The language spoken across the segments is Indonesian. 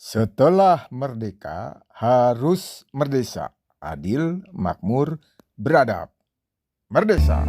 Setelah merdeka harus merdesa, adil, makmur, beradab. Merdesa!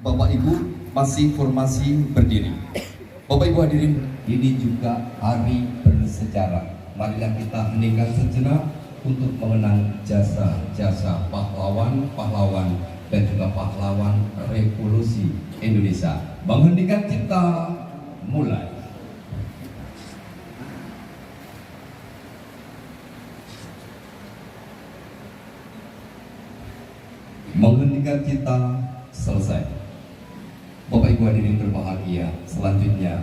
Bapak Ibu masih formasi berdiri. Bapak Ibu hadirin, ini juga hari bersejarah. Marilah kita hening sejenak untuk mengenang jasa-jasa pahlawan-pahlawan dan juga pahlawan revolusi Indonesia. Menghentikan cipta, mulai. Menghentikan cipta, selesai. Bapak Ibu hadirin berbahagia, selanjutnya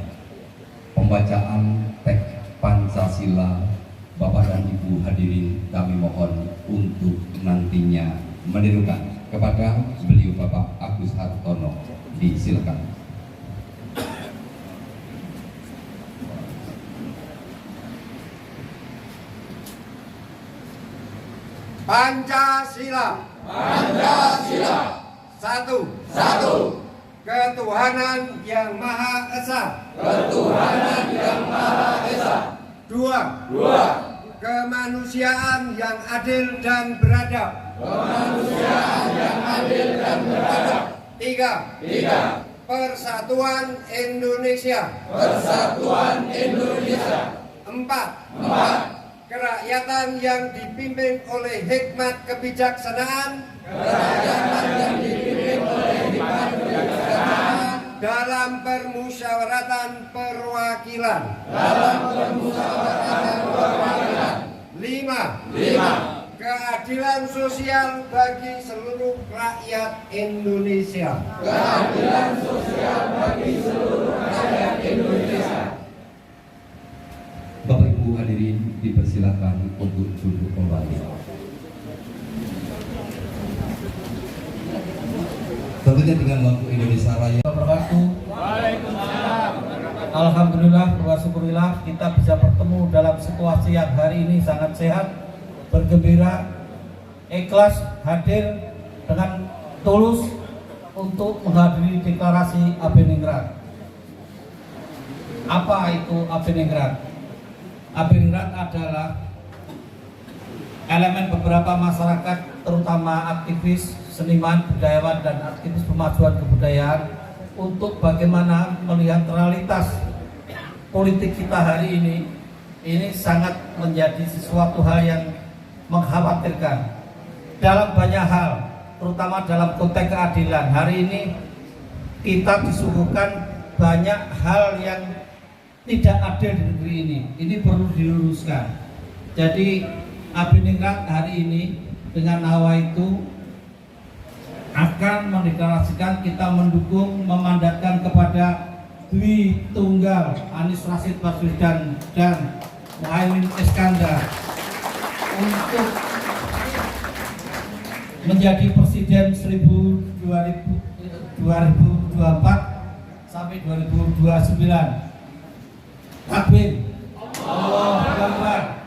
pembacaan teks Pancasila. Bapak dan Ibu hadirin kami mohon untuk nantinya menirukan kepada beliau Bapak Agus Hartono. Disilakan. Pancasila. Pancasila. Satu. Ketuhanan yang Maha Esa. Ketuhanan yang Maha Esa. Dua. Kemanusiaan yang adil dan beradab. Kemanusiaan yang adil dan beradab. Tiga. Persatuan Indonesia. Persatuan Indonesia. Empat. Kerakyatan yang dipimpin oleh hikmat kebijaksanaan. Kerakyatan yang dipimpin oleh hikmat kebijaksanaan dalam permusyawaratan perwakilan. Lima. Keadilan sosial bagi seluruh rakyat Indonesia. Keadilan sosial bagi seluruh rakyat Indonesia. Bapak Ibu hadirin dipersilakan untuk duduk kembali. Tentunya dengan lagu Indonesia Raya. Waalaikumsalam. Alhamdulillah wa syukurillah kita bisa bertemu dalam situasi yang hari ini sangat sehat, bergembira, ikhlas hadir dengan tulus untuk menghadiri deklarasi Abiningrat. Apa itu Abiningrat? Abiningrat adalah elemen beberapa masyarakat, terutama aktivis, seniman, budayawan, dan aktivis pemajuan kebudayaan untuk bagaimana melihat realitas politik kita hari ini sangat menjadi sesuatu hal yang mengkhawatirkan dalam banyak hal, terutama dalam konteks keadilan. Hari ini kita disuguhkan banyak hal yang tidak adil di negeri ini. Ini perlu diluruskan. Jadi Abiningrat hari ini dengan nawa itu akan mendeklarasikan kita mendukung, memandatkan kepada Dwi Tunggal Anies Rashid Baswedan dan Muhaimin Iskandar untuk menjadi presiden Presiden 2024 sampai 2029. Takbir. Allahu Akbar.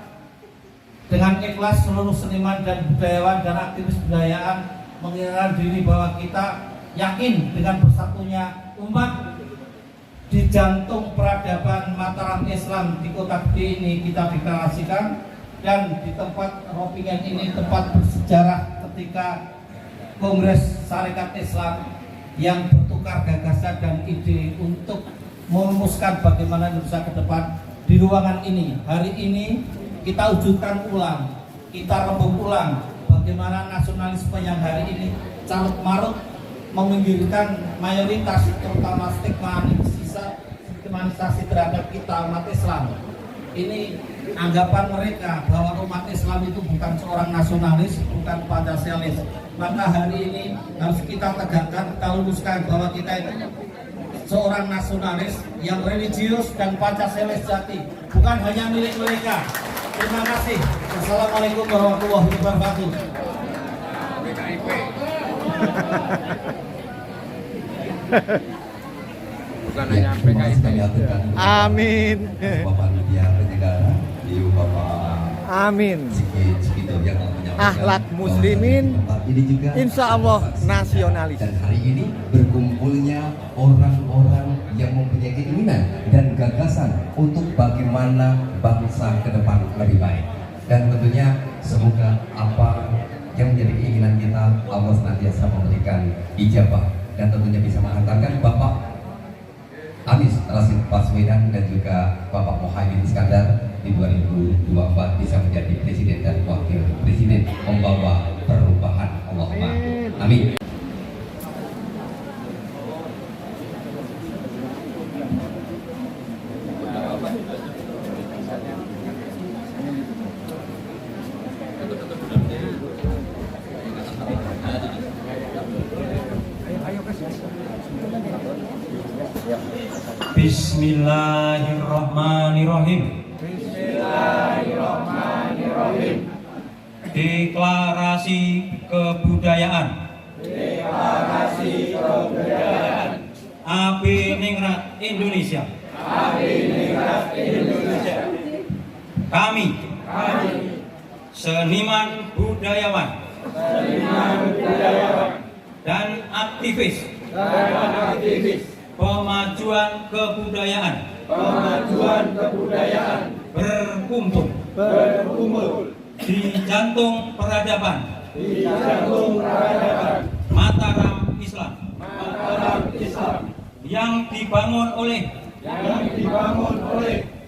Dengan ikhlas seluruh seniman dan budayawan dan aktivis budayaan mengingatkan diri bahwa kita yakin dengan bersatunya umat di jantung peradaban Mataram Islam di kota gede ini kita deklarasikan, dan di tempat Ropingen ini tempat bersejarah ketika Kongres Sarekat Islam yang bertukar gagasan dan ide untuk merumuskan bagaimana Indonesia ke depan. Di ruangan ini hari ini kita wujudkan ulang, kita rembuk ulang bagaimana nasionalisme yang hari ini carut marut meminggirkan mayoritas, terutama stigmatisasi terhadap kita umat Islam. Ini anggapan mereka bahwa umat Islam itu bukan seorang nasionalis, bukan Pancasialis. Maka hari ini harus kita tegakkan, kita luruskan bahwa kita itu seorang nasionalis yang religius dan Pancasialis jati, bukan hanya milik mereka. Terima kasih. Assalamualaikum warahmatullahi wabarakatuh. Bukan hanya PKIP. Amin. Bapak Media Penyelenggara, Bapak Amin. Cikito yang menyampaikan Akhlak muslimin, ini juga insya Allah nasionalis. Dan hari ini berkumpulnya orang-orang yang mempunyai keinginan dan gagasan untuk bagaimana bangsa ke depan lebih baik. Dan tentunya semoga apa yang menjadi keinginan kita Allah senantiasa memberikan ijabah dan tentunya bisa mengantarkan Bapak Anies Rashid Baswedan dan juga Bapak Muhaimin Iskandar di 2024 bisa menjadi presiden dan wakil presiden, membawa perubahan. Allahumma amin. Bismillahirrahmanirrahim. Deklarasi kebudayaan. AP Ningrat Indonesia. Kami seniman budayawan dan aktivis pemajuan kebudayaan berkumpul di jantung peradaban Mataram Islam yang dibangun oleh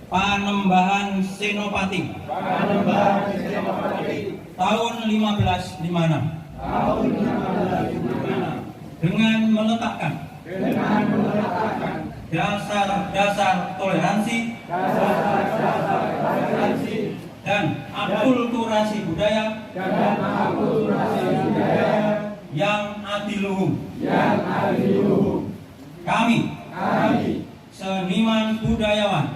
Panembahan Senopati tahun 1556 dengan meletakkan dasar-dasar toleransi dan akulturasi budaya yang adiluhum. Kami seniman budayawan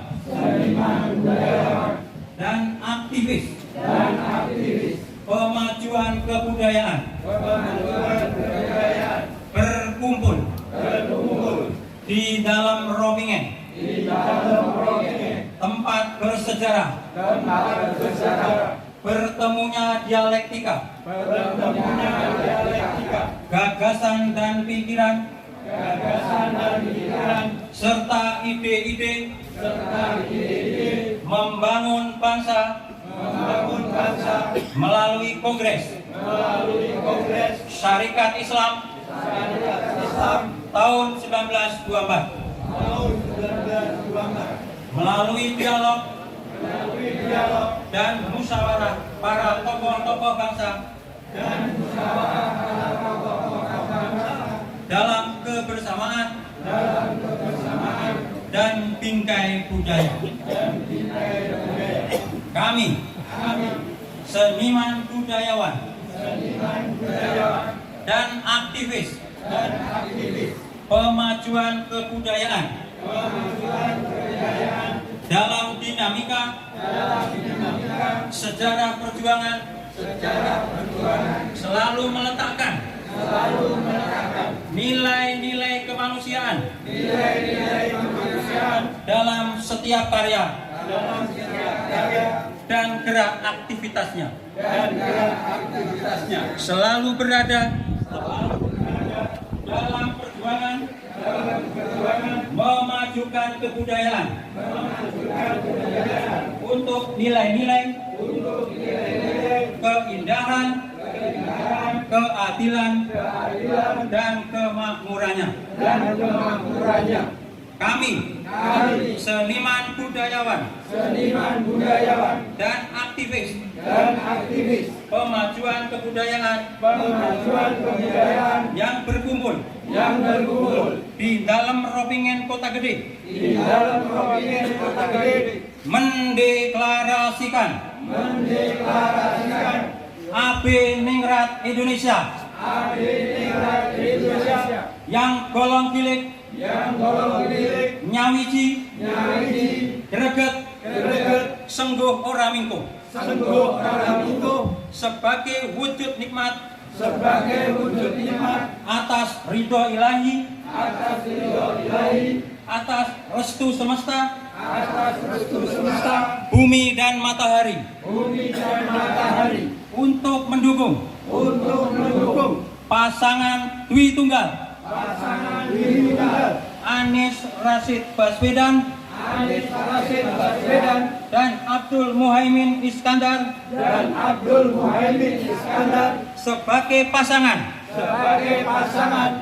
dan aktivis pemajuan kebudayaan berkumpul di dalam Ropingen, tempat bersejarah, bertemunya dialektika, gagasan dan pikiran, serta ide-ide membangun bangsa melalui Kongres Syarikat Islam tahun 1924 melalui dialog dan musyawarah para tokoh-tokoh bangsa dalam kebersamaan dan bingkai budaya. Kami seniman budayawan dan aktivis pemajuan kebudayaan dalam dinamika sejarah perjuangan selalu meletakkan nilai-nilai kemanusiaan dalam setiap karya dan gerak aktivitasnya, selalu berada dalam perjuangan memajukan kebudayaan untuk nilai-nilai keindahan, keadilan, dan kemakmurannya. Kami, seniman budayawan dan aktivis pemajuan kebudayaan yang berkumpul di dalam Ropingen Kota Gede, mendeklarasikan AB Ningrat Indonesia yang golong gilik, nyawiji, greget, sengguh ora mingko, sebagai wujud nikmat atas ridho ilahi, atas restu semesta, bumi dan matahari, untuk mendukung pasangan Dwi Tunggal Anies Rashid Baswedan dan Abdul Muhaimin Iskandar sebagai pasangan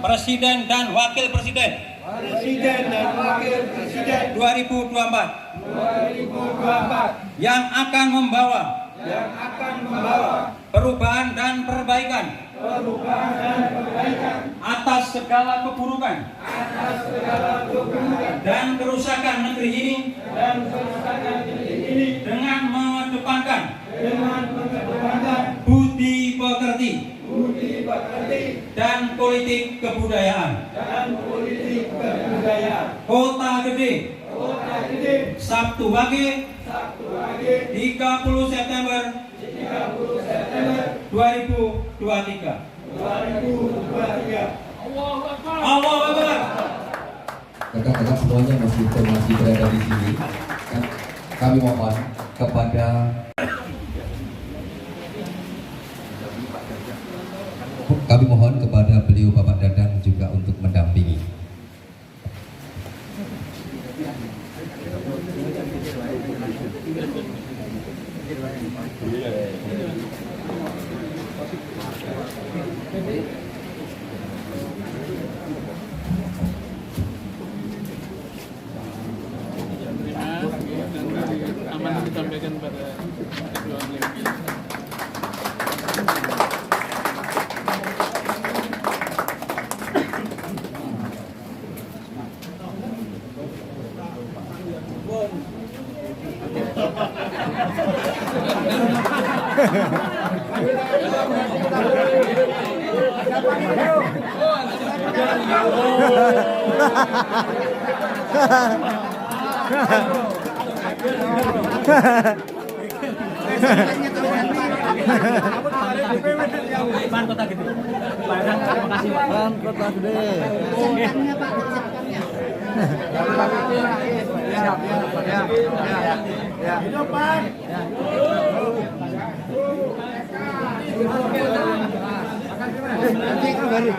Presiden dan Wakil Presiden 2024 yang akan membawa perubahan dan perbaikan atas segala keburukan dan kerusakan negeri ini dengan mengedepankan budi pekerti dan politik kebudayaan. Kota Gede, Sabtu Wage, 30 September 2023. Allahu Akbar. Kakak-kakak semuanya masih berada di sini. Kami mohon kepada beliau Bapak Dadang juga untuk mendampingi. Aman disampaikan pada kedua beliau. Pan Kota Gede. Terima kasih Pak. Pan Kota Gede. Siap ya. Hidup Pan. Nanti kabari.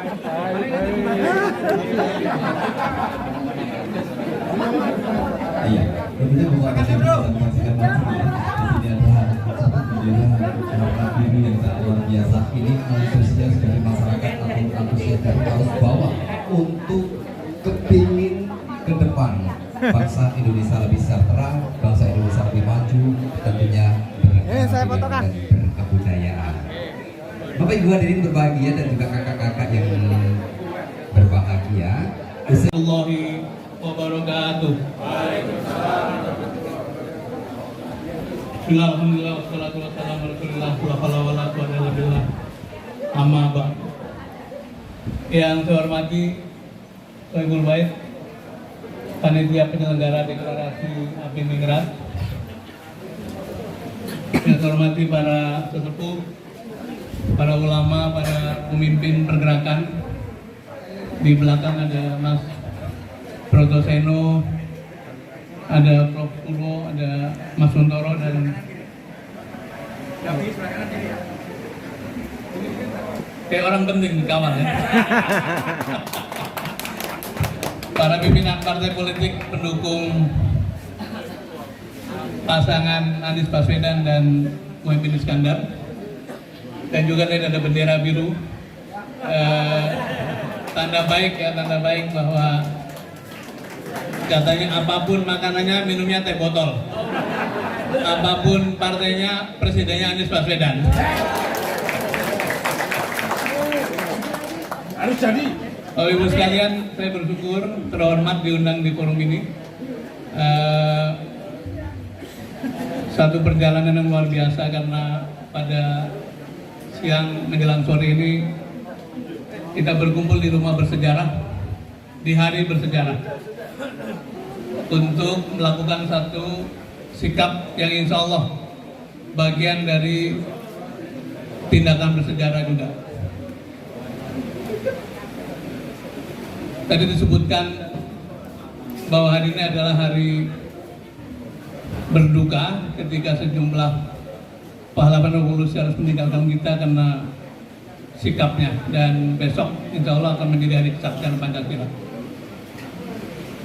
Iya, tentunya bukan menyaksikan di sini ada satu bendera warna biru yang sangat luar biasa. Ini antusias dari masyarakat atau antusias dari arus bawah untuk kepingin ke depan bangsa Indonesia lebih sejahtera, bangsa Indonesia lebih maju, tentunya berkebudayaan dan berkebudayaan. Bapak Ibu hadirin berbahagia dan juga kakak-kakak yang berbahagia. Assalamualaikum wabarakatuh. Bismillahirrahmanirrahim. Wassalatu wassalamu ala Rasulillah wa ala alihi wa sahbihi. Amma ba'd. Yang saya hormati Sohibul Bait, panitia penyelenggara deklarasi AB Ningrat. Yang saya hormati para sesepuh, para ulama, para pemimpin pergerakan. Di belakang ada Mas Protoseno, ada Prof. Purwo, ada Mas Suntoro, dan kayak orang penting dikawal ya. Para pimpinan partai politik pendukung pasangan Anies Baswedan dan Muhaimin Iskandar, dan juga tadi ada bendera biru, tanda baik ya, tanda baik bahwa katanya apapun makanannya, minumnya teh botol, apapun partainya, presidennya Anies Baswedan. Harus jadi. Bapak Ibu sekalian, saya bersyukur terhormat diundang di forum ini. Satu perjalanan yang luar biasa, karena pada siang menjelang sore ini kita berkumpul di rumah bersejarah, di hari bersejarah, untuk melakukan satu sikap yang insya Allah bagian dari tindakan bersejarah juga. Tadi disebutkan bahwa hari ini adalah hari berduka ketika sejumlah pahlawan revolusi harus meninggalkan kita karena sikapnya, dan besok insya Allah akan menjadi hari kesaktian Pancasila.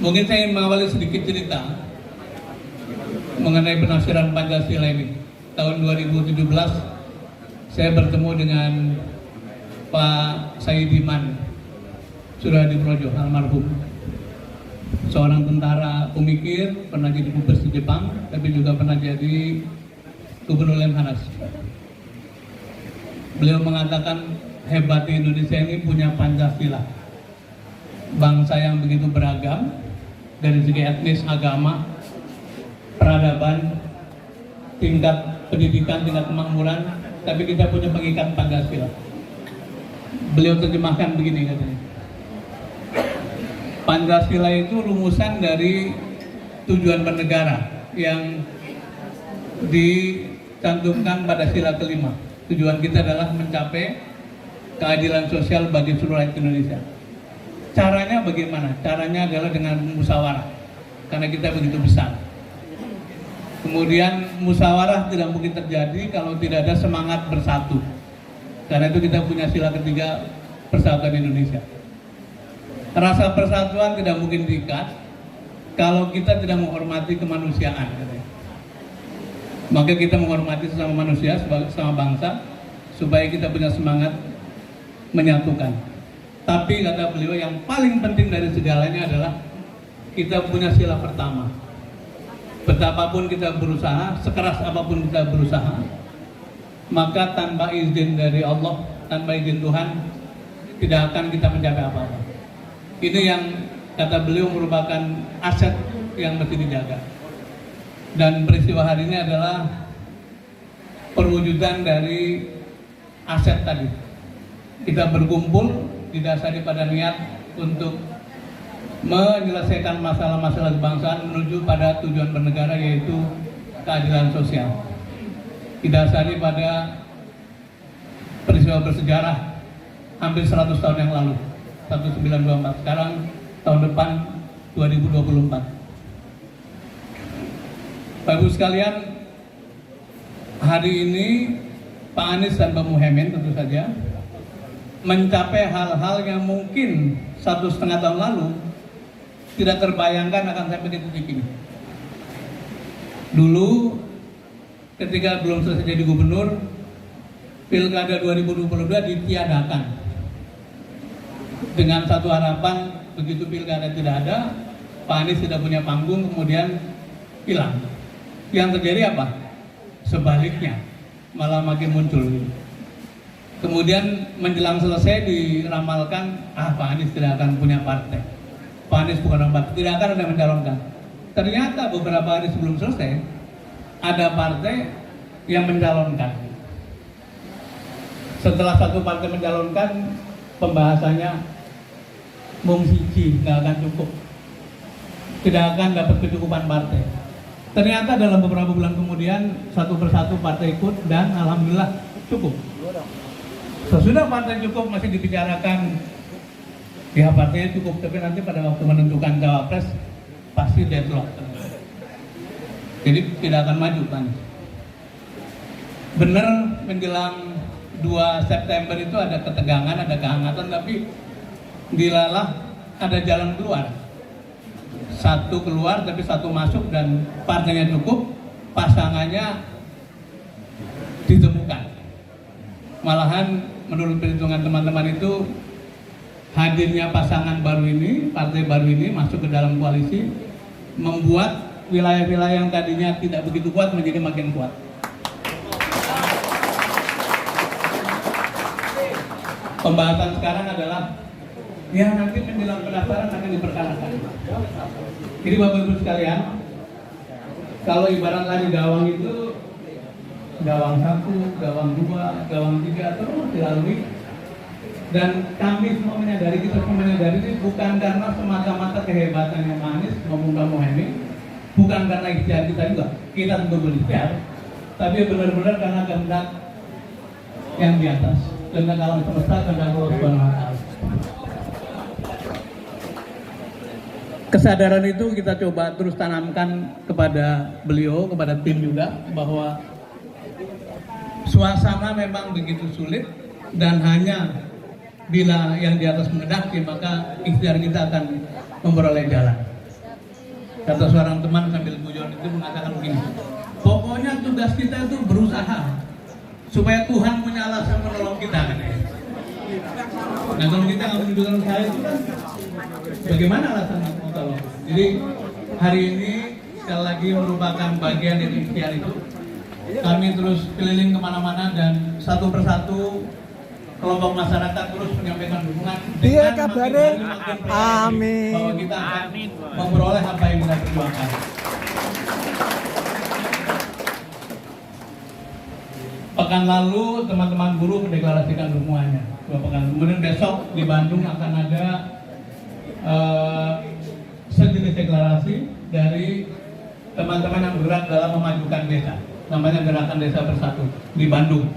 Mungkin saya ingin mengawali sedikit cerita mengenai penafsiran Pancasila ini. Tahun 2017 saya bertemu dengan Pak Saidiman Suradiprojo, almarhum, seorang tentara pemikir, pernah jadi dubes di Jepang, tapi juga pernah jadi gubernur Lemhanas. Beliau mengatakan hebatnya Indonesia ini punya Pancasila, bangsa yang begitu beragam dari segi etnis, agama, peradaban, tingkat pendidikan, tingkat kemakmuran, tapi kita punya pengikat Pancasila. Beliau terjemahkan begini katanya, Pancasila itu rumusan dari tujuan bernegara yang dicantumkan pada sila kelima. Tujuan kita adalah mencapai keadilan sosial bagi seluruh rakyat Indonesia. Caranya bagaimana? Caranya adalah dengan musyawarah, karena kita begitu besar. Kemudian musyawarah tidak mungkin terjadi kalau tidak ada semangat bersatu. Karena itu kita punya sila ketiga, persatuan Indonesia. Rasa persatuan tidak mungkin diikat kalau kita tidak menghormati kemanusiaan. Maka kita menghormati sesama manusia, sesama bangsa, supaya kita punya semangat menyatukan. Tapi kata beliau, yang paling penting dari segalanya adalah kita punya sila pertama. Betapapun kita berusaha, sekeras apapun kita berusaha, maka tanpa izin dari Allah, tanpa izin Tuhan, tidak akan kita mencapai apa-apa. Ini yang kata beliau merupakan aset yang mesti dijaga. Dan peristiwa hari ini adalah perwujudan dari aset tadi. Kita berkumpul didasari pada niat untuk menyelesaikan masalah-masalah kebangsaan menuju pada tujuan bernegara, yaitu keadilan sosial. Didasari pada peristiwa bersejarah hampir 100 tahun yang lalu, 1924, sekarang tahun depan 2024. Bapak Ibu sekalian, hari ini Pak Anies dan Pak Muhaimin tentu saja mencapai hal-hal yang mungkin 1,5 tahun lalu tidak terbayangkan akan sampai di titik ini. Dulu ketika belum selesai jadi gubernur, Pilkada 2022 ditiadakan dengan satu harapan, begitu pilkada tidak ada, Pak Anies tidak punya panggung, kemudian hilang. Yang terjadi apa? Sebaliknya, malah makin muncul. Kemudian menjelang selesai diramalkan, Pak Anies tidak akan punya partai. Pak Anies bukan orang partai, tidak akan ada yang mencalonkan. Ternyata beberapa hari sebelum selesai, ada partai yang mencalonkan. Setelah satu partai mencalonkan, pembahasannya mung siji, nggak akan cukup, tidak akan dapat kecukupan partai. Ternyata dalam beberapa bulan kemudian satu persatu partai ikut dan alhamdulillah cukup. Sesudah partai cukup masih dibicarakan, pihak partai cukup, tapi nanti pada waktu menentukan cawapres pasti deadlock. Jadi tidak akan maju kan. Benar menjelang 2 September itu ada ketegangan, ada kehangatan, tapi dilalah ada jalan keluar. Satu keluar tapi satu masuk dan partainya cukup, pasangannya ditemukan. Malahan menurut perhitungan teman-teman itu hadirnya pasangan baru ini, partai baru ini masuk ke dalam koalisi membuat wilayah-wilayah yang tadinya tidak begitu kuat menjadi makin kuat. Pembahasan sekarang adalah yang nanti menjelang pendaftaran akan diperkarakan. Jadi Bapak Ibu sekalian, kalau ibarat lari gawang itu gawang 1, gawang 2, gawang 3 terus dilalui. Dan kami semua menyadari, kita semua menyadari ini bukan karena semata-mata kehebatannya Anies maupun Pak Muhaimin, bukan karena ikhtiar kita juga, kita tentu berikhtiar, tapi benar-benar karena kehendak yang di atas, kehendak alam semesta, kehendak Allah Subhanahu wa Ta'ala. Kesadaran itu kita coba terus tanamkan kepada beliau, kepada tim juga, bahwa suasana memang begitu sulit dan hanya bila yang di atas mengendaki maka ikhtiar kita akan memperoleh jalan. Kata seorang teman sambil guyon itu mengatakan begini, pokoknya tugas kita itu berusaha supaya Tuhan punya alasan menolong kita kan ya. Nah kalau kita nggak menunjukkan usaha itu kan bagaimana alasan mau tolong? Jadi hari ini sekali lagi merupakan bagian dari ikhtiar itu. Kami terus keliling kemana-mana dan satu persatu kelompok masyarakat terus menyampaikan dukungan dengan makin amin bahwa kita akan memperoleh apa yang kita perjuangkan. Pekan lalu teman-teman buruh mendeklarasikan dukungannya 2 pekan. Kemudian besok di Bandung akan ada sejenis deklarasi dari teman-teman yang bergerak dalam memajukan desa, namanya Gerakan Desa Bersatu di Bandung.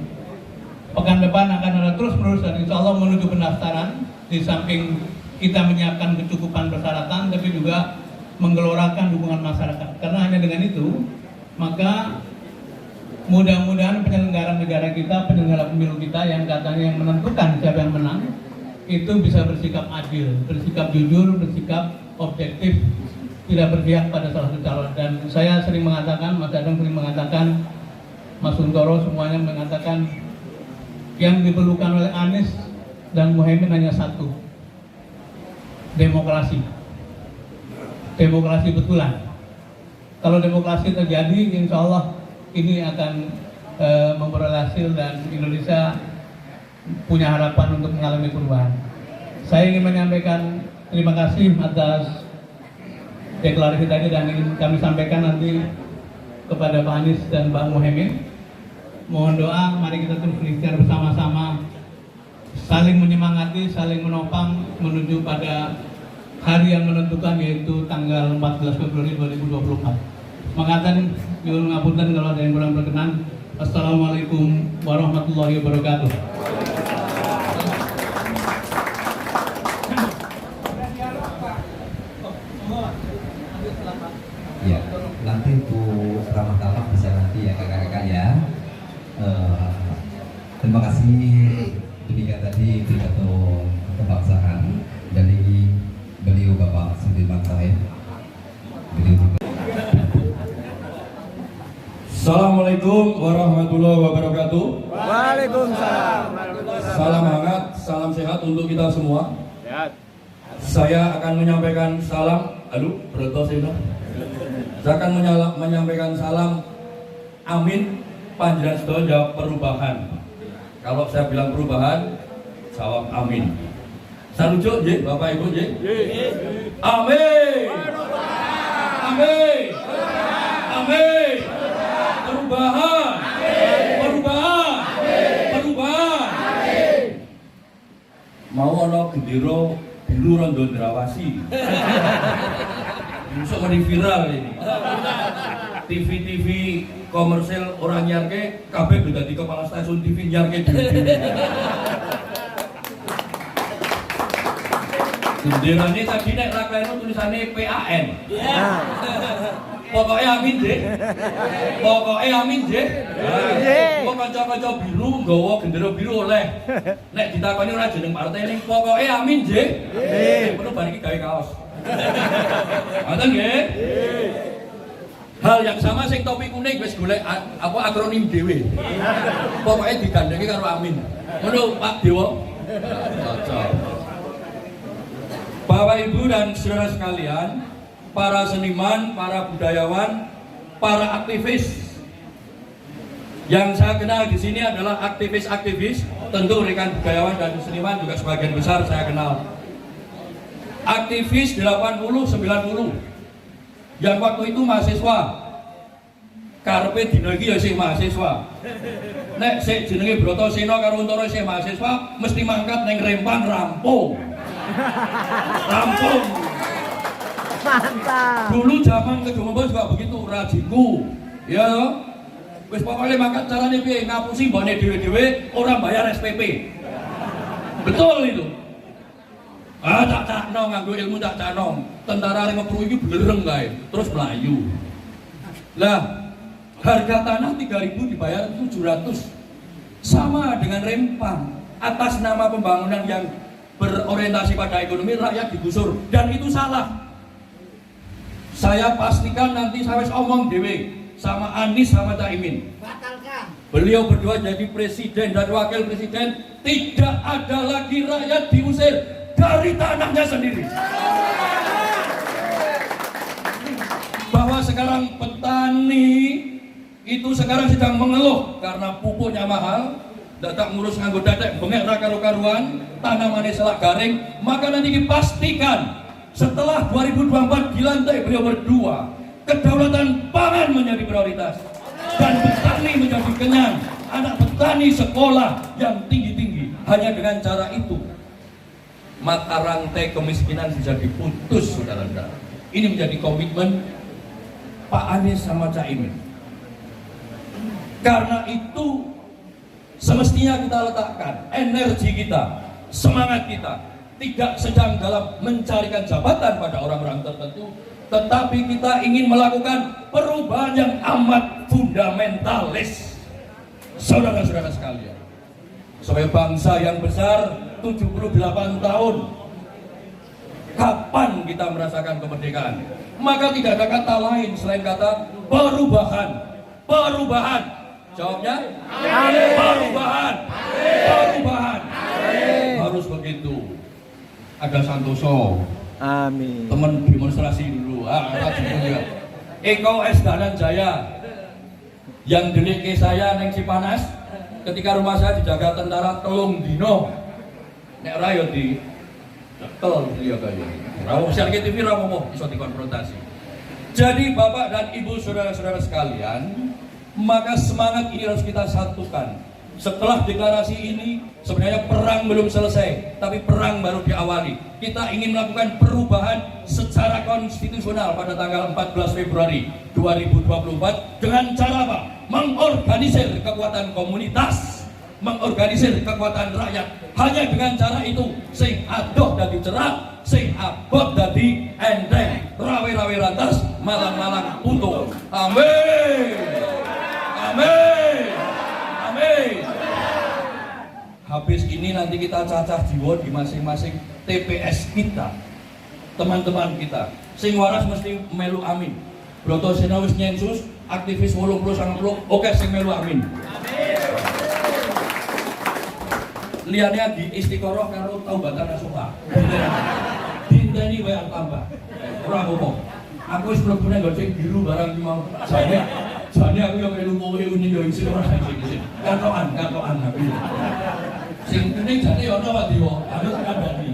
Pekan depan akan ada terus-menerus dan insya Allah menuju pendaftaran. Di samping kita menyiapkan kecukupan persyaratan, tapi juga menggelorakan dukungan masyarakat. Karena hanya dengan itu, maka mudah-mudahan penyelenggara negara kita, penyelenggara pemilu kita yang katanya yang menentukan siapa yang menang, itu bisa bersikap adil, bersikap jujur, bersikap objektif, tidak berpihak pada salah satu calon. Dan saya sering mengatakan, Mas Dadang sering mengatakan, Mas Suntoro semuanya mengatakan, yang diperlukan oleh Anies dan Muhaimin hanya satu, demokrasi. Demokrasi betulan. Kalau demokrasi terjadi, insya Allah ini akan memperoleh hasil dan Indonesia punya harapan untuk mengalami perubahan. Saya ingin menyampaikan terima kasih atas deklarasi tadi dan ingin kami sampaikan nanti kepada Pak Anies dan Pak Muhaimin. Mohon doa, mari kita terus berikhtiar bersama-sama, saling menyemangati, saling menopang menuju pada hari yang menentukan, yaitu tanggal 14 Februari 2024. Mengatakan, nyuwun ngapunten kalau ada yang kurang berkenan. Assalamualaikum warahmatullahi wabarakatuh. Ya, nanti untuk ramah-tamah bisa nanti ya kakak-kakak ya. Terima kasih demikian tadi pidato kebangsaan dari beliau Bapak Sudirman Said. Assalamualaikum warahmatullahi wabarakatuh. Waalaikumsalam. Salam hangat, salam sehat untuk kita semua. Saya akan menyampaikan salam. Saya akan menyampaikan salam. Amin. Panjenengan sedaya jawab perubahan. Kalau saya bilang perubahan, jawab amin. Sarujuk nggih, Bapak Ibu nggih? Amin. Amin. Amin. Perubahan. Perubahan. Perubahan. Mau ana gendera biru rondo ndrawasi. Besok mau viral ini. TV komersil orang nyarke kabeh udah di kepala stasiun TV nyarke dhewe. Benderane tadi nek ra kleno tulisane PAN. Pokoknya amin deh. Pokoknya amin deh. Kok kanca-kanca biru nggawa gendera biru oleh. Nek ditakoni ora jeneng partai ning pokoknya amin deh. Perlu bar iki gawe kaos. Ngoten nggih? Hal yang sama sing topi kuning wis golek apa akronim dhewe. Pokoknya digandengi karo amin. Ngono Pak Dewa. Cocok. Bapak Ibu dan saudara sekalian, para seniman, para budayawan, para aktivis yang saya kenal di sini adalah aktivis-aktivis, tentu rekan budayawan dan seniman juga sebagian besar saya kenal. Aktivis 80-90 yang waktu itu mahasiswa, karpe dino iki ya sih mahasiswa. Nek sik jenenge Brotoseno karo Untara sih mahasiswa, mesti mangkat neng Rempang rampung. Rampung. Mantap. Dulu zaman Kedungombo juga begitu, rajiku. Ya toh? Wis pokoknya mangkat caranya piye ngapusi mbone dhewe-dhewe orang bayar SPP. Betul itu. Tak cakno nganggo ilmu tak cakno. Tentara arep ngepru iki blereng kae, terus melayu. Lah, harga tanah 3.000 dibayar 700. Sama dengan Rempang. Atas nama pembangunan yang berorientasi pada ekonomi, rakyat digusur, dan itu salah. Saya pastikan nanti saya omong dewe sama Anies sama Caimin. Batalkan. Beliau berdua jadi presiden dan wakil presiden, tidak ada lagi rakyat diusir dari tanahnya sendiri. Bahwa sekarang petani itu sekarang sedang mengeluh karena pupuknya mahal, dadak ngurus nganggo dadak bengek ra karo-karuan, tanamannya selak garing, maka nanti dipastikan setelah 2024 dilantik beliau berdua, kedaulatan pangan menjadi prioritas dan petani menjadi kenyang, anak petani sekolah yang tinggi-tinggi. Hanya dengan cara itu mata rantai kemiskinan bisa diputus, saudara-saudara. Ini menjadi komitmen Pak Anies sama Caimin. Karena itu semestinya kita letakkan energi kita, semangat kita tidak sedang dalam mencarikan jabatan pada orang-orang tertentu, tetapi kita ingin melakukan perubahan yang amat fundamentalis. Saudara-saudara sekalian, sebagai bangsa yang besar 78 tahun, kapan kita merasakan kemerdekaan? Maka tidak ada kata lain selain kata perubahan. Perubahan. Jawabnya? Amin. Perubahan. Amin. Perubahan. Amin. Harus begitu. Ada Santoso. Amin. Teman demonstrasi dulu. Eko S. Dananjaya yang delik ke saya neng Cipanas ketika rumah saya dijaga tentara telung dino. Nek rayo di tel beliau kaya. Rawo siar TV rawo iso dikonfrontasi. Jadi Bapak dan Ibu saudara-saudara sekalian, maka semangat ini harus kita satukan. Setelah deklarasi ini, sebenarnya perang belum selesai, tapi perang baru diawali. Kita ingin melakukan perubahan secara konstitusional pada tanggal 14 Februari 2024 dengan cara apa? Mengorganisir kekuatan komunitas, mengorganisir kekuatan rakyat. Hanya dengan cara itu, sing adoh dadi cerak, sing abot dadi enteng, rawe-rawe rantas, malang-malang untung. Amin. Amin. Amin. Habis ini nanti kita cacah jiwa di masing-masing TPS kita. Teman-teman kita sing waras mesti melu amin. Brotoseno wis nyensus, aktivis 80-90, oke sing melu amin. Liane di Istiqoroh karo Taubatan Nasuha. Dinteni wae tambah. Ora apa-apa. Aku wis mlebu nang goceng biru barang mau. Jane aku yang melu kowe uni yo isi ora sing. Katokan aku. Sing penting jane ono Pak Dewa, harus kandhani.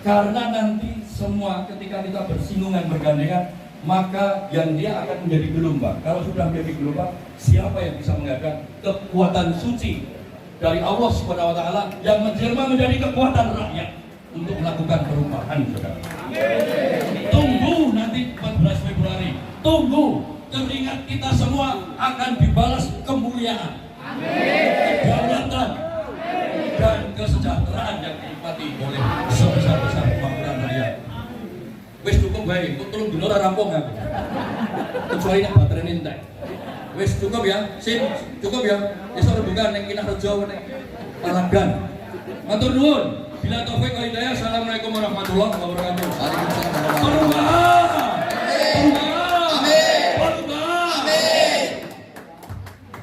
Karena nanti semua ketika kita bersinggungan bergandengan, maka yang dia akan menjadi gelombang. Kalau sudah menjadi gelombang, siapa yang bisa mengadakan kekuatan suci dari Allah Subhanahu wa taala yang menjelma menjadi kekuatan rakyat untuk melakukan perubahan, Saudara. Tunggu nanti 14 Februari. Tunggu, keringat kita semua akan dibalas kemuliaan, kedaulatan, dan kesejahteraan yang berlipat dihormati oleh sebesar-besar kemampuan kalian. Wis cukup bae, kok tolong dino ora rampung aku. Kecuali nek baterene entek. Wis cukup ya, cukup ya. Esuk rembugan ning Kinarjo ning Palagan. Matur nuwun. Bila taufik wal hidayah. Assalamualaikum warahmatullahi wabarakatuh.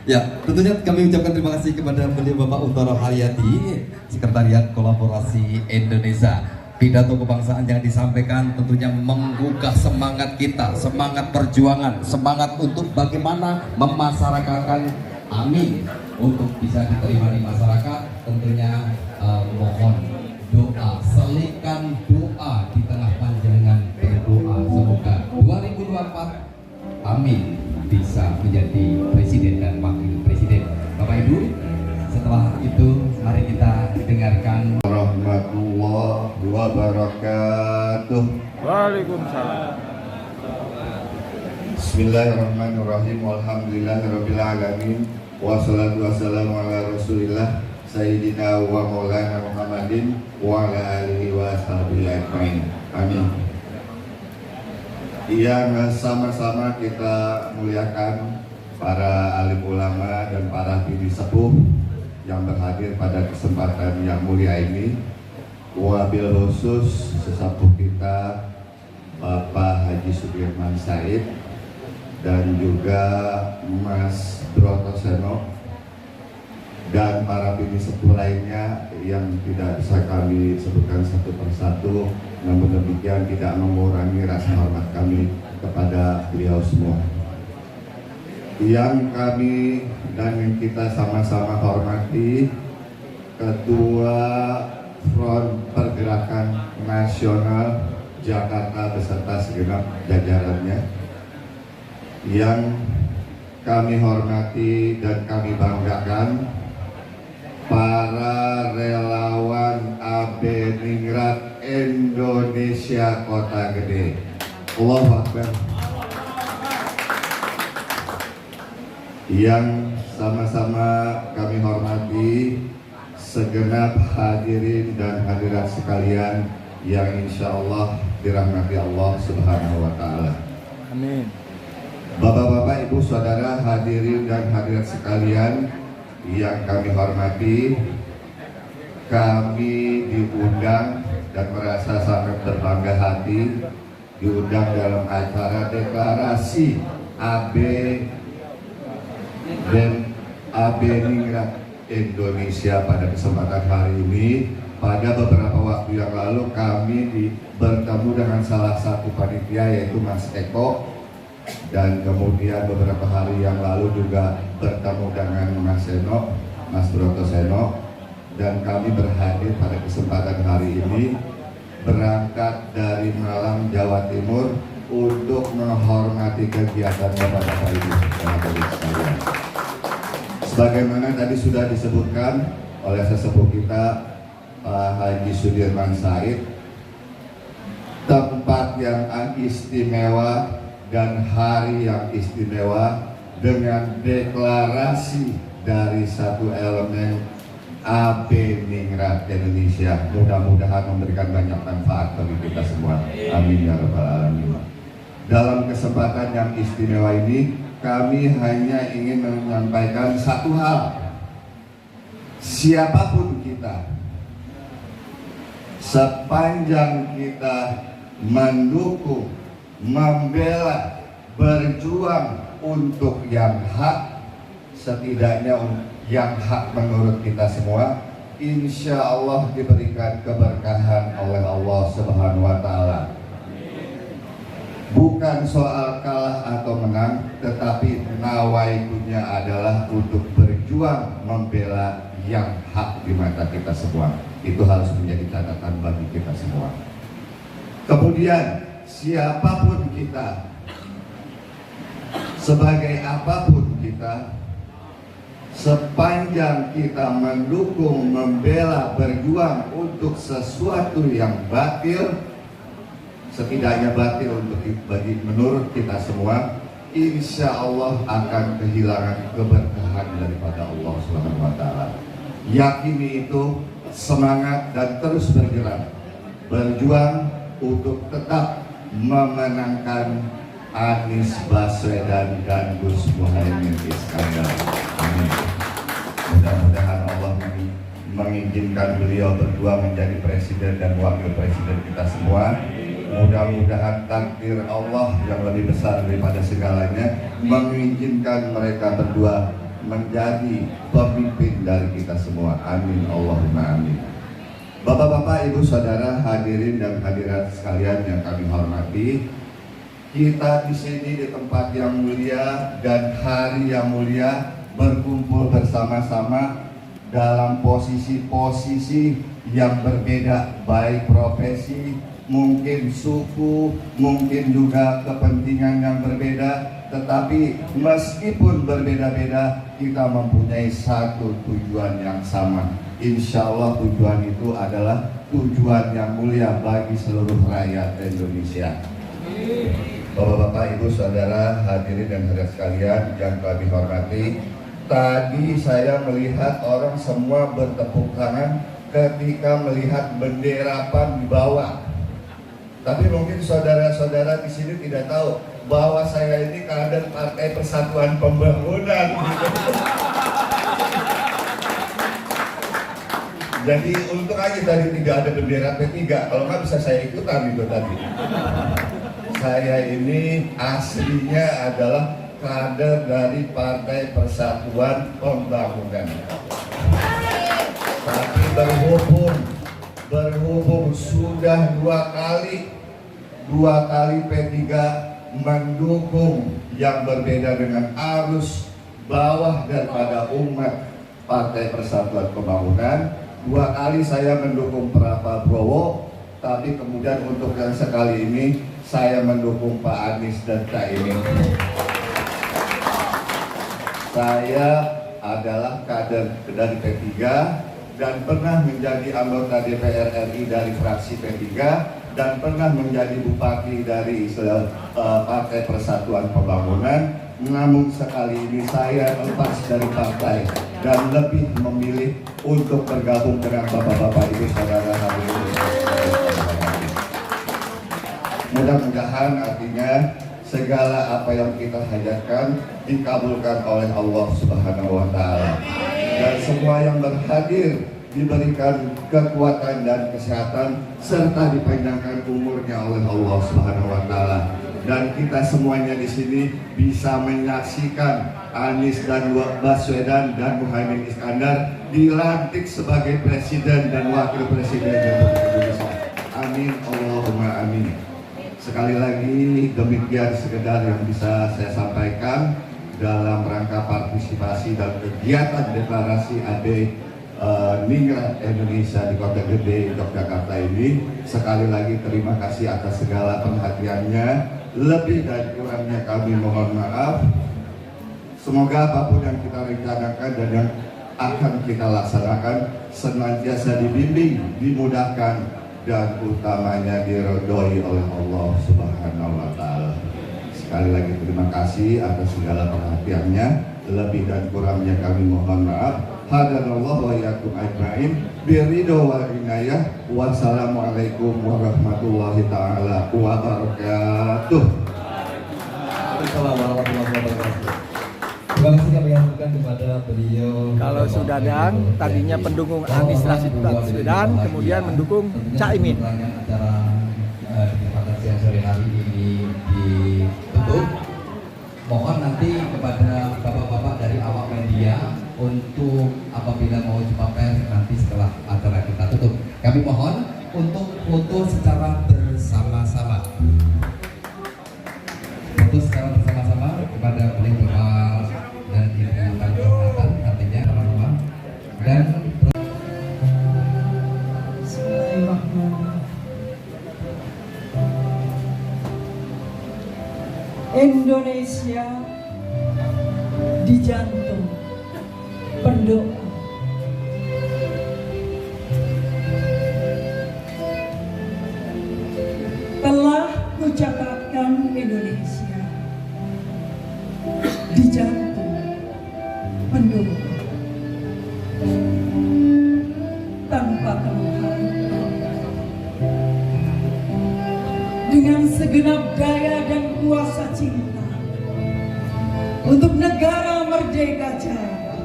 Ya, tentunya kami ucapkan terima kasih kepada beliau Bapak Untoro Haryadi, Sekretariat Kolaborasi Indonesia. Pidato kebangsaan yang disampaikan tentunya menggugah semangat kita, semangat perjuangan, semangat untuk bagaimana memasyarakatkan amin untuk bisa diterima di masyarakat. Tentunya mohon doa, selipkan doa di tengah panjenengan berdoa semoga 2024 amin bisa menjadi presiden dan wakil presiden. Bapak Ibu, setelah itu mari kita dengarkan. Warahmatullahi wabarakatuh. Waalaikumsalam. Bismillahirrahmanirrahim. Walhamdulillahirabbil alamin. Wassalatu wassalamu ala Rasulillah Sayyidina wa Maulana Muhammadin wa ala alihi wa ashabihi ajmain. Amin. Yang sama-sama kita muliakan para alim ulama dan para bibi sepuh yang berhadir pada kesempatan yang mulia ini. Wabil khusus sesepuh kita Bapak Haji Sudirman Said dan juga Mas Broto Seno dan para bibi sepuh lainnya yang tidak bisa kami sebutkan satu persatu, namun demikian tidak mengurangi rasa hormat kami kepada beliau semua. Yang kami dan yang kita sama-sama hormati Ketua Front Pergerakan Nasional Jakarta beserta segenap jajarannya, yang kami hormati dan kami banggakan para relawan AB Ningrat Indonesia Kota Gede. Allahu Akbar. Yang sama-sama kami hormati segenap hadirin dan hadirat sekalian yang insya Allah dirahmati Allah Subhanahu wa Ta'ala. Amin. Bapak-bapak, ibu, saudara, hadirin dan hadirat sekalian yang kami hormati, kami diundang dan merasa sangat berbangga hati diundang dalam acara deklarasi AB dan AB Ningrat Indonesia pada kesempatan hari ini. Pada beberapa waktu yang lalu kami bertemu dengan salah satu panitia yaitu Mas Eko, dan kemudian beberapa hari yang lalu juga bertemu dengan Mas Seno, Mas Broto Seno, dan kami berhadir pada kesempatan hari ini berangkat dari Malang, Jawa Timur untuk menghormati kegiatan Bapak-Bapak Ibu dan hadirin sekalian. Sebagaimana tadi sudah disebutkan oleh sesepuh kita Pak Haji Sudirman Said, tempat yang istimewa dan hari yang istimewa dengan deklarasi dari satu elemen AB Ningrat Indonesia. Mudah-mudahan memberikan banyak manfaat bagi kita semua. Amin ya rabbal alamin. Dalam kesempatan yang istimewa ini, kami hanya ingin menyampaikan satu hal. Siapapun kita, sepanjang kita mendukung, membela, berjuang untuk yang hak, setidaknya yang hak menurut kita semua, insya Allah diberikan keberkahan oleh Allah Subhanahu wa Ta'ala. Bukan soal kalah atau menang, tetapi nawaitunya adalah untuk berjuang membela yang hak di mata kita semua. Itu harus menjadi catatan bagi kita semua. Kemudian siapapun kita, sebagai apapun kita, sepanjang kita mendukung, membela, berjuang untuk sesuatu yang batil, setidaknya batil untuk bagi menurut kita semua, insya Allah akan kehilangan keberkahan daripada Allah Subhanahu wa Ta'ala. Yakini itu, semangat dan terus bergerak, berjuang untuk tetap memenangkan Anies Baswedan dan Gus Muhaimin Iskandar. Amin. Mudah-mudahan Allah mengizinkan beliau berdua menjadi presiden dan wakil presiden kita semua. Mudah-mudahan takdir Allah yang lebih besar daripada segalanya mengizinkan mereka berdua menjadi pemimpin dari kita semua. Amin Allahumma amin. Bapak-bapak, ibu, saudara, hadirin dan hadirat sekalian yang kami hormati, kita di sini di tempat yang mulia dan hari yang mulia berkumpul bersama-sama dalam posisi-posisi yang berbeda, baik profesi, mungkin suku, mungkin juga kepentingan yang berbeda, tetapi meskipun berbeda-beda, kita mempunyai satu tujuan yang sama. Insya Allah tujuan itu adalah tujuan yang mulia bagi seluruh rakyat Indonesia. Bapak-bapak, ibu, saudara, hadirin dan hadirat sekalian yang kami hormati, tadi saya melihat orang semua bertepuk tangan ketika melihat bendera PAN di bawah. Tapi mungkin saudara-saudara di sini tidak tahu bahwa saya ini kader Partai Persatuan Pembangunan. Jadi untuk aja tadi tidak ada bendera P3, kalau nggak bisa saya ikutan itu tadi. Saya ini aslinya adalah kader dari Partai Persatuan Pembangunan. Tapi berhubung sudah dua kali P3 mendukung yang berbeda dengan arus bawah daripada umat Partai Persatuan Pembangunan. 2 kali saya mendukung Prabowo, tapi kemudian untuk yang sekali ini saya mendukung Pak Anies dan Caimin. Saya adalah kader dari P3 dan pernah menjadi anggota DPR RI dari fraksi P3 dan pernah menjadi bupati dari Partai Persatuan Pembangunan. Namun sekali ini saya lepas dari partai dan lebih memilih untuk bergabung dengan bapak-bapak, ibu, saudara hadirin. Mudah-mudahan artinya segala apa yang kita hajatkan dikabulkan oleh Allah Subhanahu wa Ta'ala, dan semua yang berhadir diberikan kekuatan dan kesehatan serta dipanjangkan umurnya oleh Allah Subhanahu wa Ta'ala, dan kita semuanya di sini bisa menyaksikan Anies dan Baswedan dan Muhaimin Iskandar dilantik sebagai presiden dan wakil presiden Republik Indonesia. Amin Allahumma amin. Sekali lagi demikian sekedar yang bisa saya sampaikan dalam rangka partisipasi dalam kegiatan deklarasi AD Ningrat Indonesia di Kota Gede, Yogyakarta ini. Sekali lagi terima kasih atas segala perhatiannya. Lebih dan kurangnya kami mohon maaf. Semoga apapun yang kita rencanakan dan yang akan kita laksanakan senantiasa dibimbing, dimudahkan, dan utamanya diridhoi oleh Allah Subhanahu wa Ta'ala. Sekali lagi terima kasih atas segala perhatiannya. Lebih dan kurangnya kami mohon maaf. Hadanallahu wa iyyakum ajmain biridho wal inayah. Wassalamualaikum warahmatullahi taala wabarakatuh. Assalamualaikum warahmatullahi wabarakatuh. Terima kasih kami aturkan kepada beliau. Kalau sudah dan tadinya pendukung Anies Rashid Baswedan, kemudian mendukung Caimin. Acara kesempatan siang sore hari ini ditutup. Mohon nanti kepada bapak-bapak dari awak media untuk apabila mau jumpa pers nanti setelah acara kita tutup, kami mohon untuk foto secara bersama-sama. Foto secara bersama-sama kepada beliau bapak dan ibu yang kehormatan, artinya teman-teman dan Indonesia di jantung pendoa. Telah kucatatkan Indonesia di jantung pendoa. Tanpa dengan segenap daya dan kuasa cinta untuk negara merdeka Jaya,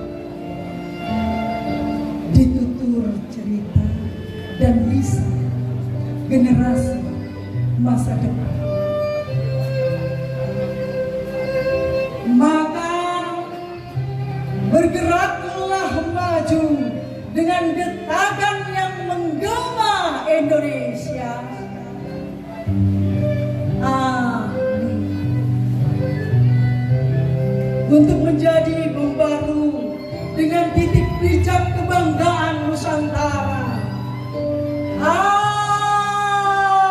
ditutur cerita dan lisan generasi masa depan. Maka bergeraklah maju dengan detakan yang menggema Indonesia. Amin. Untuk menjadi pembaru dengan titik pijak kebanggaan Nusantara.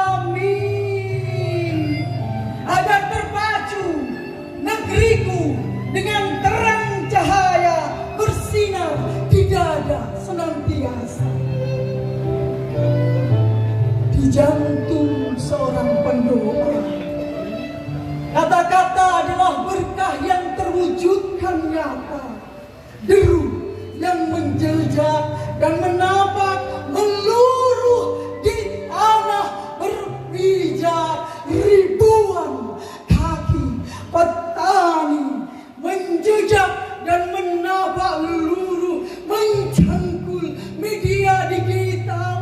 Amin. Agar terpacu negeriku dengan terang cahaya bersinar di dada senantiasa. Di jantung seorang pendoa, kata-kata adalah berkah yang terwujudkan nyata. Deru yang menjejak dan menapak meluruh di tanah berpijak ribuan kaki petani menjejak dan menapak luruh mencangkul media digital.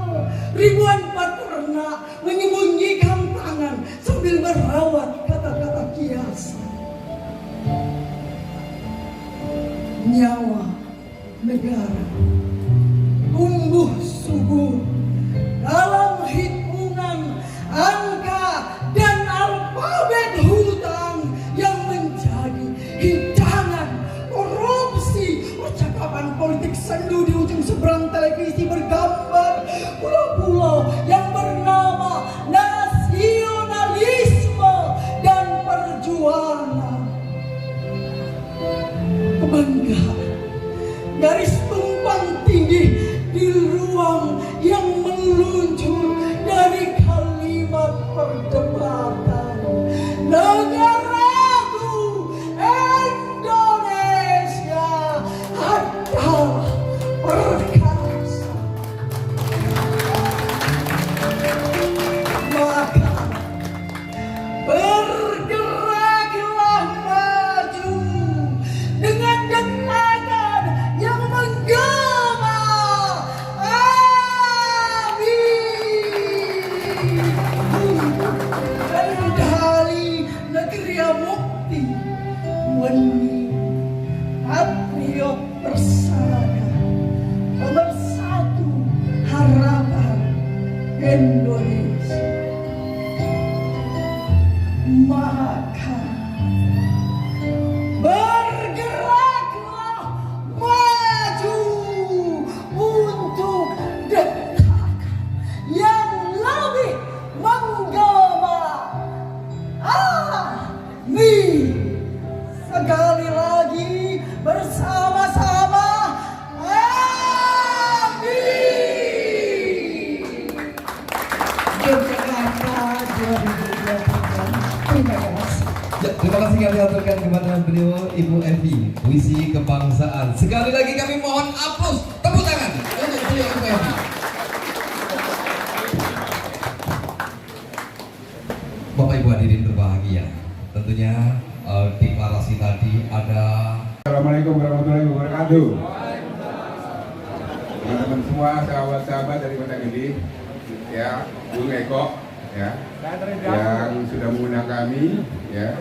Ribuan peternak menyembunyikan tangan sambil merawat kata-kata kiasan. Nyawa negara tumbuh subur dalam hitungan angka dan alfabet hutang yang menjadi hidangan korupsi. Percakapan politik sendu di ujung seberang televisi bergambar pulau-pulau yang bernama nasionalisme dan perjuangan. Kebanggaan garis tumpang tindih di ruang yang meluncur dari kalimat perdebatan. Negaraku Indonesia adalah perkasa. Maka bergeraklah maju dengan detakan yang menggema. Amin. Kendali negeri mukti weni patriot persada pemersatu harapan Indonesia. Maka bergeraklah maju untuk detakan yang lebih menggema. Amin. Sekali lagi bersama-sama. Amin. Yogyakarta 2023. Terima kasih. Ya, terima kasih kami aturkan kepada beliau Ibu Evi, puisi kebangsaan. Sekali lagi kami mohon aplaus, tepuk tangan untuk beliau Ibu Evi. Bapak Ibu hadirin berbahagia, tentunya deklarasi tadi ada. Assalamualaikum warahmatullahi wabarakatuh. Teman-teman semua, sahabat-sahabat dari Kota Gede, ya, Bung Eko, ya, yang sudah mengundang kami, ya,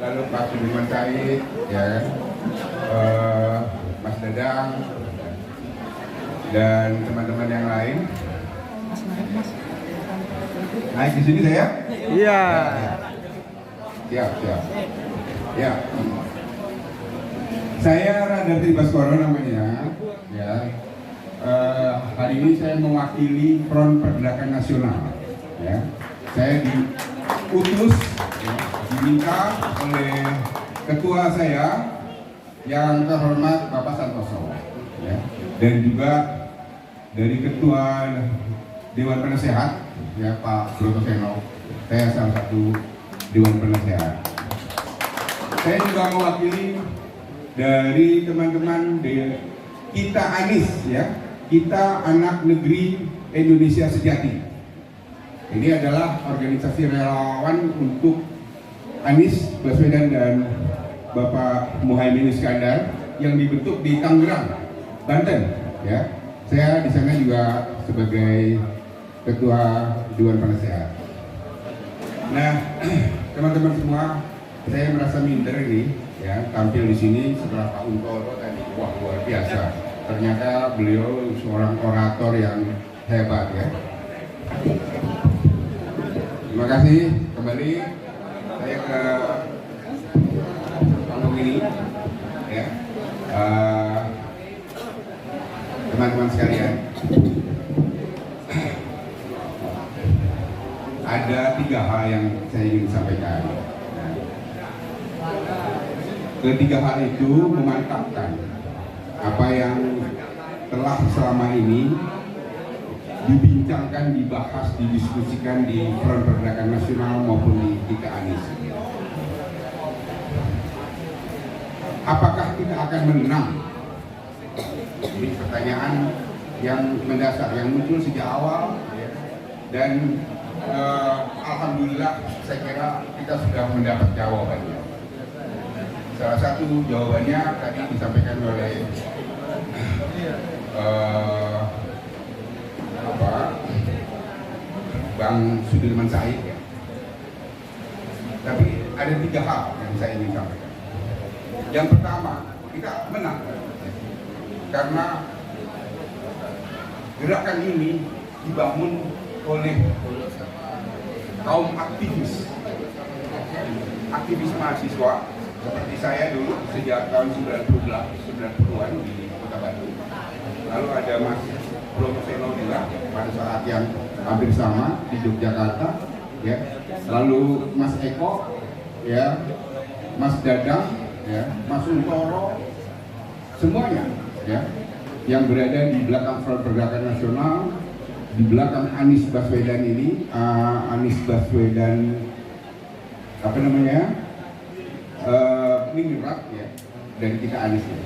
lalu Pak Sudirman Said, ya, Mas Dadang, dan teman-teman yang lain. Naik di sini saya? Iya. Siap. Ya. Saya Radarti Baskoro namanya, ya. Hari ini saya mewakili Front Pergerakan Nasional, ya. Saya diutus, ya, diminta oleh ketua saya yang terhormat Bapak Santoso, ya, dan juga dari ketua Dewan Penasehat, ya, Pak Broto Seno. Saya salah satu Dewan Penasehat. Saya juga mewakili dari teman-teman kita Anies, ya, kita anak negeri Indonesia sejati. Ini adalah organisasi relawan untuk Anies Baswedan dan Bapak Muhaimin Iskandar yang dibentuk di Tangerang, Banten. Ya, saya di sana juga sebagai Ketua Dewan Penasehat. Nah, teman-teman semua, saya merasa minder ini ya tampil di sini setelah Pak Untoro tadi. Wah, luar biasa. Ternyata beliau seorang orator yang hebat ya. Terima kasih. Kembali saya ke panggung ini ya. Teman-teman sekalian, ada 3 hal yang saya ingin sampaikan. Ketiga hal itu memantapkan apa yang telah selama ini dibincangkan, dibahas, didiskusikan di Front Pergerakan Nasional maupun di Tiga Anies. Apakah kita akan menang? Ini pertanyaan yang mendasar yang muncul sejak awal ya. Dan alhamdulillah saya kira kita sudah mendapat jawabannya. Salah satu jawabannya tadi disampaikan oleh Bang Sudirman Said ya. Tapi ada 3 hal yang saya ingin sampaikan. Yang pertama, kita menang karena gerakan ini dibangun oleh kaum aktivis mahasiswa seperti saya dulu sejak tahun 90-an di Kota Bandung. Lalu ada Mas Profesor juga pada saat yang hampir sama di Yogyakarta ya. Lalu Mas Eko ya, Mas Dadang ya, Mas Untoro, semuanya ya yang berada di belakang Front Pergerakan Nasional, di belakang Anies Baswedan ini, Anies Baswedan apa namanya, Ningrat ya, dan kita Anies ya.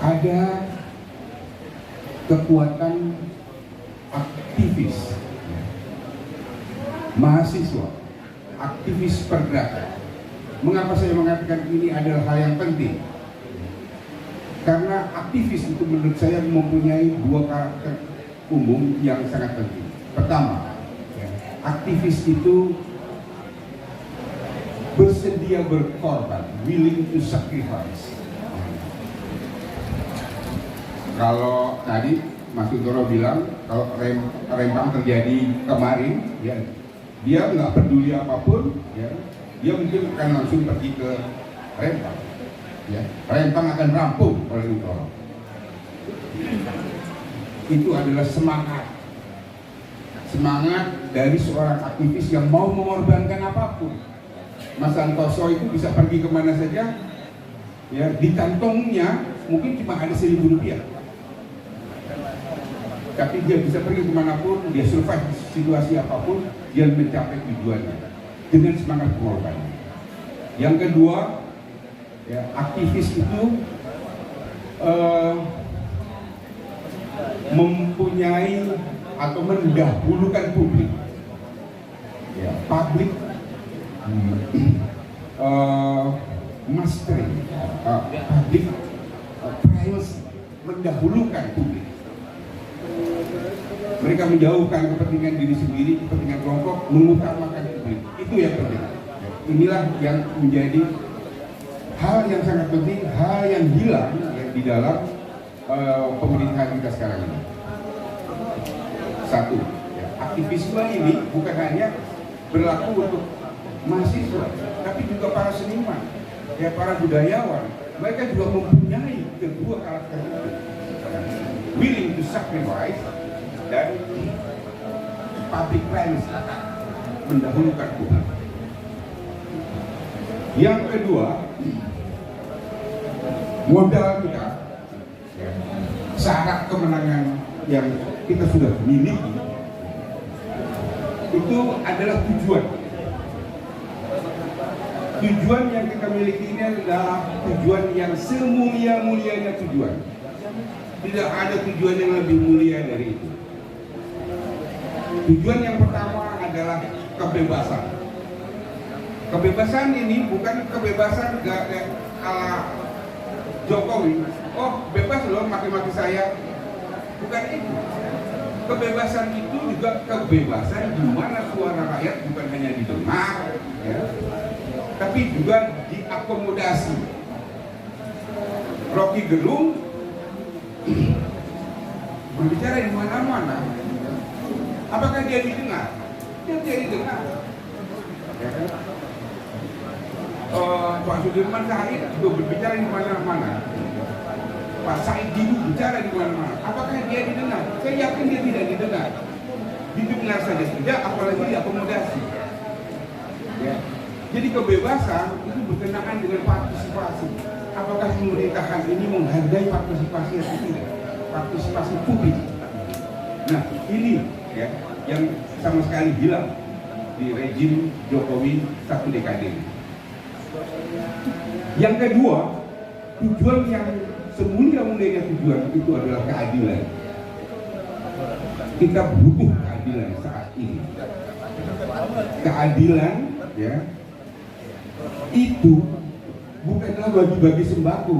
Ada kekuatan aktivis mahasiswa, aktivis pergerakan. Mengapa saya mengatakan ini adalah hal yang penting? Karena aktivis itu menurut saya mempunyai 2 karakter umum yang sangat penting. Pertama, aktivis itu bersedia berkorban, willing to sacrifice. Kalau tadi Mas Untoro bilang kalau Rempang terjadi kemarin, ya, dia nggak peduli apapun, ya, dia mungkin akan langsung pergi ke Rempang. Ya, Rempang akan rampung oleh Untoro. Itu adalah semangat dari seorang aktivis yang mau mengorbankan apapun. Mas Santoso itu bisa pergi kemana saja, ya, di kantongnya mungkin cuma ada Rp1.000, tapi dia bisa pergi kemanapun, dia survive situasi apapun, dia mencapai tujuannya dengan semangat pengorbanan. Yang kedua, ya, aktivis itu mempunyai atau mendahulukan publik, ya, public mastery, public privacy, mendahulukan publik. Mereka menjauhkan kepentingan diri sendiri, kepentingan kelompok, mengutamakan publik. Itu yang penting. Inilah yang menjadi hal yang sangat penting, hal yang hilang ya, di dalam pemerintahan kita sekarang ini. Satu, ya, aktivisme ini bukan hanya berlaku untuk mahasiswa, tapi juga para seniman, ya, para budayawan. Mereka juga mempunyai kedua karakter itu, willing to sacrifice dan public privacy, mendahulukan publik. Yang kedua, modal kita, ya, syarat kemenangan yang kita sudah miliki itu adalah tujuan. Tujuan yang kita miliki ini adalah tujuan yang semulia-mulianya tujuan. Tidak ada tujuan yang lebih mulia dari itu. Tujuan yang pertama adalah kebebasan. Kebebasan ini bukan kebebasan ala Jokowi. Oh, bebas loh maki-maki saya. Bukan itu. Kebebasan itu juga kebebasan di mana suara rakyat bukan hanya didengar, ya, tapi juga diakomodasi. Rocky Gerung berbicara di mana-mana. Apakah dia didengar? Dia tidak didengar. Ya kan? Pak Sudirman Said juga berbicara di mana-mana. Pak Said Didu bicara di mana-mana. Apakah dia didengar? Saya yakin dia tidak didengar. Didengar saja tidak, apalagi diakomodasi. Ya. Jadi kebebasan itu berkenaan dengan partisipasi. Apakah pemerintahan ini menghargai partisipasi atau tidak? Partisipasi publik. Nah, ini ya yang sama sekali hilang di rejim Jokowi 1 dekade ini. Yang kedua, tujuan yang semulia-mulianya tujuan itu adalah keadilan. Kita butuh keadilan saat ini. Keadilan, ya, itu bukanlah bagi-bagi sembako.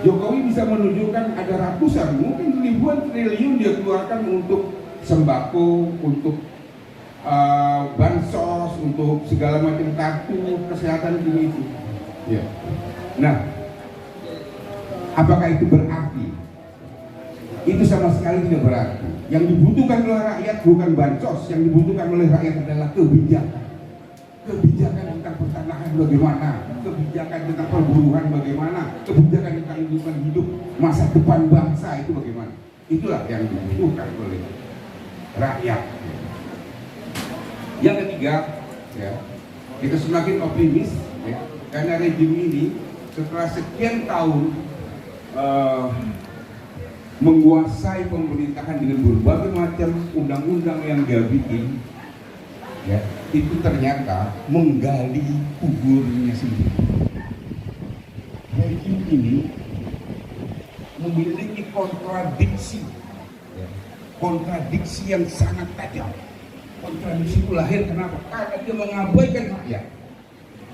Jokowi bisa menunjukkan ada ratusan, mungkin ribuan triliun dia keluarkan untuk sembako, untuk bansos, untuk segala macam kartu kesehatan ini itu. Ya. Nah, apakah itu berarti? Itu sama sekali tidak berarti. Yang dibutuhkan oleh rakyat bukan bansos, yang dibutuhkan oleh rakyat adalah kebijakan. Kebijakan tentang pertanahan bagaimana, kebijakan tentang perburuan bagaimana, kebijakan tentang lingkungan hidup, masa depan bangsa itu bagaimana. Itulah yang dibutuhkan oleh rakyat. Yang ketiga, ya, kita semakin optimis, ya, karena rejim ini setelah sekian tahun menguasai pemerintahan dengan berbagai macam undang-undang yang dia bikin, ya, itu ternyata menggali kuburnya sendiri. Rejim ini memiliki kontradiksi, ya, kontradiksi yang sangat tajam. Kontradiksi itu lahir kenapa? Karena dia mengabaikan rakyat.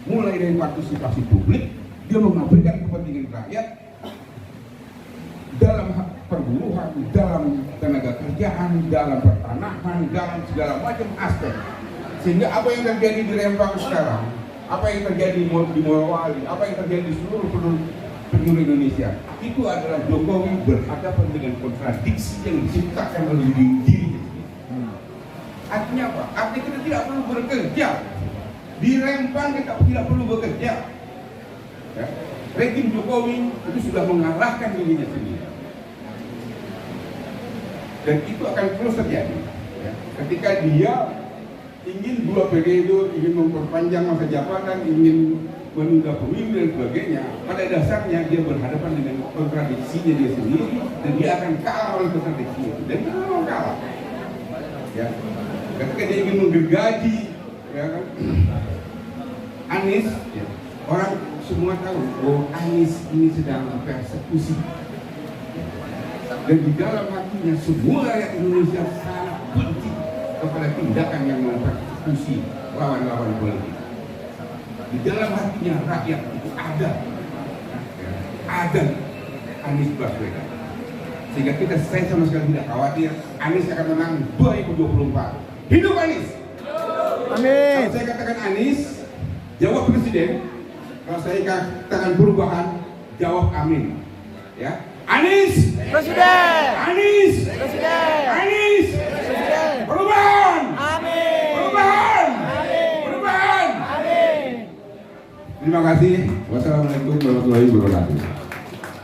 Mulai dari partisipasi publik, dia mengabaikan kepentingan rakyat dalam perburuan, dalam tenaga kerjaan, dalam pertanahan, dalam segala macam aspek. Sehingga apa yang terjadi di Rembang sekarang, apa yang terjadi di Morowali, apa yang terjadi di seluruh penjuru Indonesia, itu adalah Jokowi berhadapan dengan kontradiksi yang diciptakan oleh diri. Artinya apa? Artinya kita tidak perlu bekerja. Di Rembang kita tidak perlu bekerja. Ya. Rejim Jokowi itu sudah mengalahkan dirinya sendiri. Dan itu akan terus terjadi. Ya. Ketika dia ingin 2 periode, ingin memperpanjang masa jabatan, ingin menunda pemilu dan sebagainya, pada dasarnya dia berhadapan dengan kontradiksinya dia sendiri dan dia akan kalah oleh kontradiksi itu. Dan dia memang kalah. Ya. Ketika dia ingin menggergaji, ya kan, Anies, ya, orang semua tahu bahwa Anies ini sedang persekusi. Dan di dalam hatinya semua rakyat Indonesia sangat benci kepada tindakan yang mempersekusi lawan-lawan politik. Di dalam hatinya rakyat itu ada Anies Baswedan. Sehingga saya sama sekali tidak khawatir Anies akan menang 2024. Hidup Anies! Amin. Kalau saya katakan Anies, jawab presiden. Kalau saya katakan perubahan, jawab amin. Ya, Anies! Presiden! Anies! Presiden! Anies! Presiden! Perubahan! Amin. Perubahan! Amin. Perubahan! Amin. Terima kasih. Wassalamualaikum warahmatullahi wabarakatuh.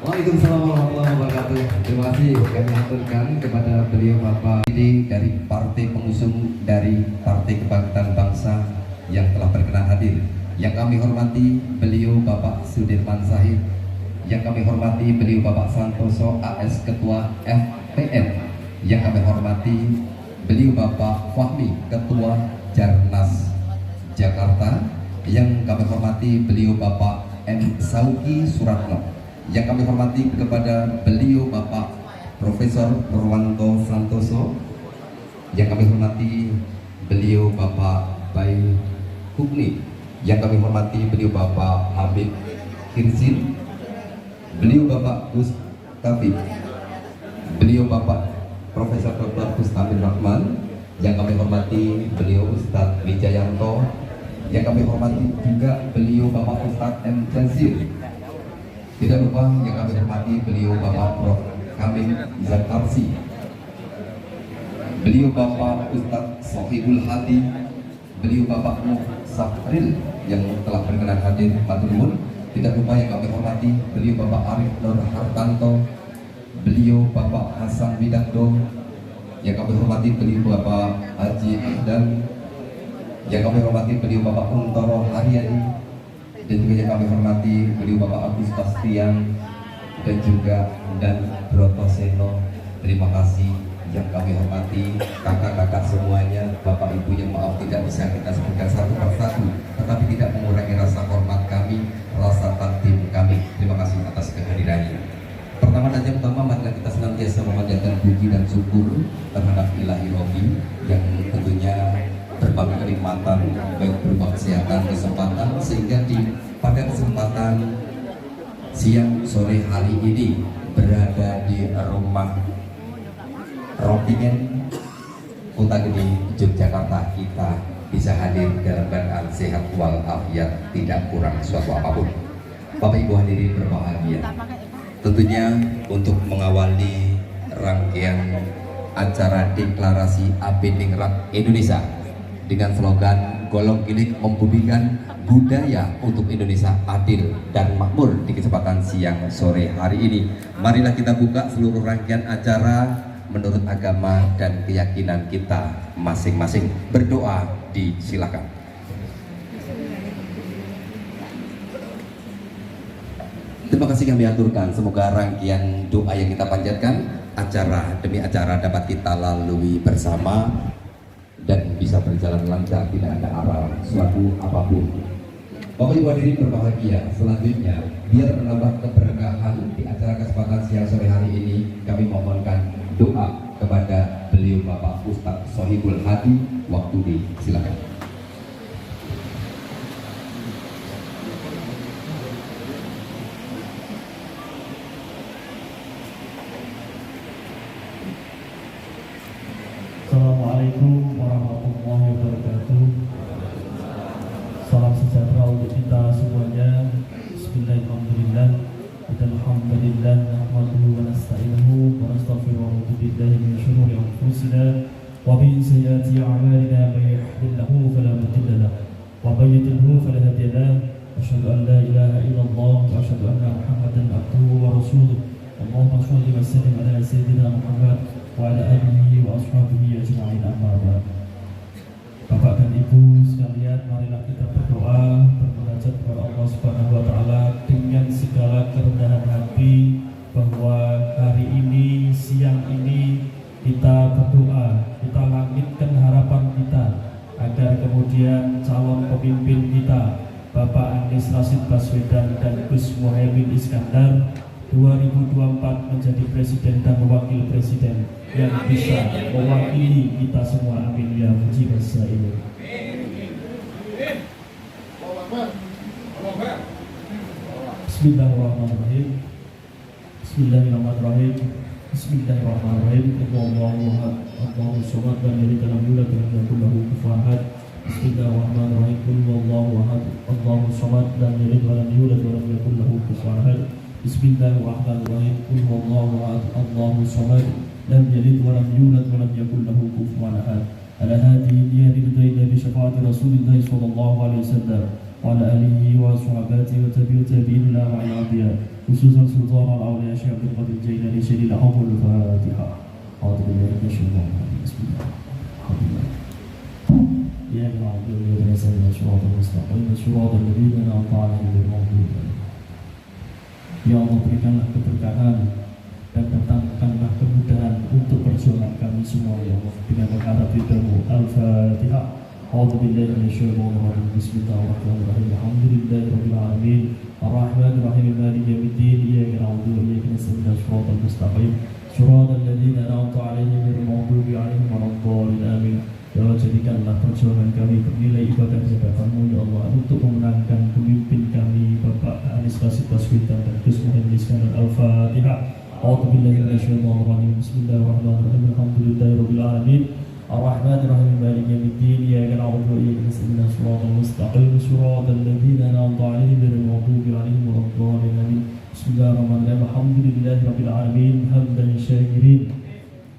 Waalaikumsalam warahmatullahi wabarakatuh. Terima kasih kami aturkan kepada beliau Bapak ini dari Partai Pengusung dari Partai Kebangkitan Bangsa yang telah berkenan hadir. Yang kami hormati beliau Bapak Sudirman Said. Yang kami hormati beliau Bapak Santoso AS Ketua FPN. Yang kami hormati beliau Bapak Fahmi Ketua Jarnas Jakarta. Yang kami hormati beliau Bapak M. Sauki Suratno Yang kami hormati kepada beliau Bapak Profesor Purwanto Santoso. Yang kami hormati beliau Bapak Bayi Hukni. Yang kami hormati beliau Bapak Habib Kirsin, beliau Bapak Gus Taufik, beliau Bapak Profesor Dr. Kustamir Rahman. Yang kami hormati beliau Ustadz Wijayanto. Yang kami hormati juga beliau Bapak Ustadz M. Jazir. Tidak lupa yang kami hormati beliau Bapak Prof. Kamil Zakarsi, beliau Bapak Ustadz Sohibul Hadi, beliau Bapak Nuh Safril yang telah berkenan hadir matur nuwun. Tidak lupa yang kami hormati beliau Bapak Arif Nur Hartanto, beliau Bapak Hasan Widakdo. Yang kami hormati beliau Bapak Haji dan yang kami hormati beliau Bapak Untoro Haryadi, dan juga yang kami hormati beliau Bapak Agus Bastian dan juga dan Broto Seno. Terima kasih yang kami hormati kakak-kakak semuanya, bapak ibu yang maaf tidak bisa kita sebutkan satu persatu, tetapi tidak mengurangi rasa hormat kami, rasa takdim kami. Terima kasih atas kehadirannya. Pertama dan yang utama, marilah kita senantiasa memanjatkan puji dan syukur terhadap Ilahi Robi yang tentunya berbagai kenikmatan baik berupa kesehatan, kesempatan, sehingga pada kesempatan siang sore hari ini berada di rumah Ropingen Kota Gede Yogyakarta, kita bisa hadir dalam keadaan sehat walafiat, tidak kurang suatu apapun. Bapak Ibu hadirin berbahagia, tentunya untuk mengawali rangkaian acara deklarasi Abedingrat Indonesia dengan slogan golong gilik membumikan budaya untuk Indonesia adil dan makmur di kesempatan siang sore hari ini. Marilah kita buka seluruh rangkaian acara menurut agama dan keyakinan kita masing-masing. Berdoa disilakan. Terima kasih kami aturkan, semoga rangkaian doa yang kita panjatkan acara demi acara dapat kita lalui bersama dan bisa berjalan lancar, tidak ada aral suatu apapun. Bapak Ibu hadirin berbahagia, selanjutnya biar menambah keberkahan di acara kesempatan siang sore hari ini, kami mohonkan doa kepada beliau Bapak Ustadz Sohibul Hadi. Waktu disilakan. Assalamualaikum warahmatullahi wabarakatuh. Salam sejahtera untuk kita semuanya. Bismillahirrahmanirrahim. Alhamdulillah nahmaduhu wa nasta'inuhu wa nastaghfiruhu wa na'udzu billahi min shururi anfusina wa min sayyiati a'malina, may yahdihillahu fala mudilla lahu wa may yudlilhu fala hadiya lahu. Asyhadu an la ilaha illallah wa asyhadu anna Muhammadan abduhu wa rasuluh. Allahumma shalli wa sallim ala sayyidina Muhammad wa ala alihi wa ashabihi ajma'in, amma ba'd. Bapak dan Ibu sekalian, marilah kita berdoa, bermunajat kepada Allah Subhanahu wa taala dengan segala kerendahan hati, bahwa hari ini, siang ini kita berdoa, kita langitkan harapan kita agar kemudian calon pemimpin kita Bapak Anies Rashid Baswedan dan Gus Muhaimin Iskandar 2024 menjadi presiden dan wakil presiden yang bisa mewakili kita semua. Amin ya mujib as-sa'ilin. Bismillahirrahmanirrahim. Bismillahirrahmanirrahim. Bismillahirrahmanirrahim. Allahu ahad, Allahu samad, lam yalid wa lam yulad wa lam yakul lahu kufuwan ahad. Bismillahirrahmanirrahim. Allahu ahad, Allahu samad, lam yalid wa lam yulad wa lam yakul lahu kufuwan ahad. Bismillahirrahmanirrahim. Allahu ahad, Allahu samad, lam yalid wa lam yulad wa lam yakul lahu kufuwan ahad. Ala hadhihi niyati ridayna bi syafaati Rasulillah sallallahu alaihi wasallam wa ala alihi wa sahabatihi wa tabi'in ila ma'al khususan Sultan al-Awliya Syekh Abdul Qadir Jailani Syedil Ahmul Fatihah. Alhamdulillah. Bismillahirrahmanirrahim. Ya Rabbi ya Rasulullah syuratan mustaqim syuratan ladina na'ala al-mu'min. Ya Allah, berikanlah keberkahan dan datangkanlah kemudahan untuk perjuangan kami semua ya Allah, dengan mengharap ridhamu. Al-Fatihah. A'udzu billahi minasyaitonir rajim. Bismillahirrahmanirrahim. Alhamdulillahirabbil alamin. Ar-Rahmanir-Rahim Maliki Yawmiddin Iyyaka na'budu wa iyyaka nasta'in Shiratal mustaqim Shiratal ladzina an'amta 'alaihim ghairil maghdubi 'alaihim waladdallin amin. Ya Allah, jadikanlah perjuangan kami bernilai ibadah di hadapan-Mu ya Allah, untuk memenangkan pemimpin kami Bapak Anies Rashid Baswedan dan Gus Muhaimin Iskandar. Al-Fatihah. A'udzu billahi minasyaitonir rajim. Bismillahirrahmanirrahim. Alhamdulillahirabbil alamin. Ar-Rahmanir-Rahim Maliki Yawmiddin Iyyaka na'budu wa iyyaka nasta'in Shiratal mustaqim Shiratal ladzina an'amta 'alaihim ghairil maghdubi 'alaihim waladdallin amin. Bismillahirrahmanirrahim. Alhamdulillahirabbil alamin. Hamdan syakirin,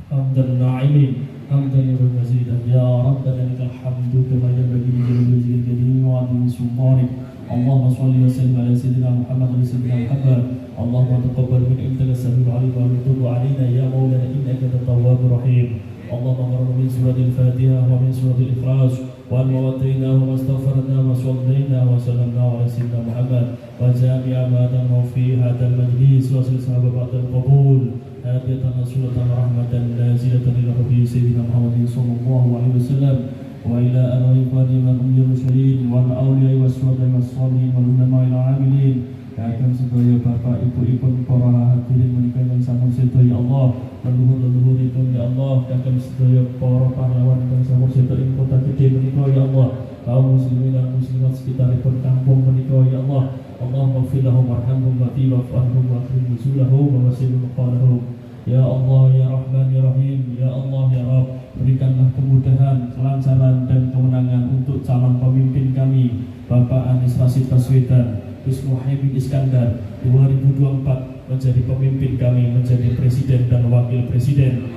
hamdan na'imin, hamdan mazidan ya rabbana lakal hamdu kama yanbaghi li jalali wajhika wa 'azimi sultanik. Allahumma shalli wa sallim ala sayyidina Muhammad wa sayyidina Muhammad. Allahumma taqabbal min innaka samiul 'alim wa tub 'alaina ya maulana innaka at-tawwabur rahim. Allahumma qur'an min suratil Fatihah wa min suratil Ikhlas wa al-mawatina wa astaghfarna wa sallaina wa sallamna ala sayyidina Muhammad wa jami'a ma tamma fi hadzal majlis wa silsilah ba'dal qabul hadiyatan rasulatan rahmatan nazilatan ila rabbi sayyidina Muhammadin sallallahu alaihi wasallam wa ila alihi man yursyidin wal awliya was shuhada was shalihin wal ulama al amilin. Akan sedaya bapak ibu-ibu para hadirin menika yang sampun sedaya Allah leluhur-leluhur itu ya Allah, akan sedaya para pahlawan yang sampun sedaya ing kota gede menika ya Allah, kaum muslimin dan muslimat sekitaripun kampung menika ya Allah. Allahumma ighfir lahum warhamhum wa wa'firhum wa akrim nuzulahum wa wasil maqalahum. Ya Allah ya Rahman ya Rahim, ya Allah ya Rabb, berikanlah kemudahan, kelancaran dan kemenangan untuk calon pemimpin kami Bapak Anies Rashid Baswedan, Gus Muhaimin Iskandar 2024 menjadi pemimpin kami, menjadi presiden dan wakil presiden.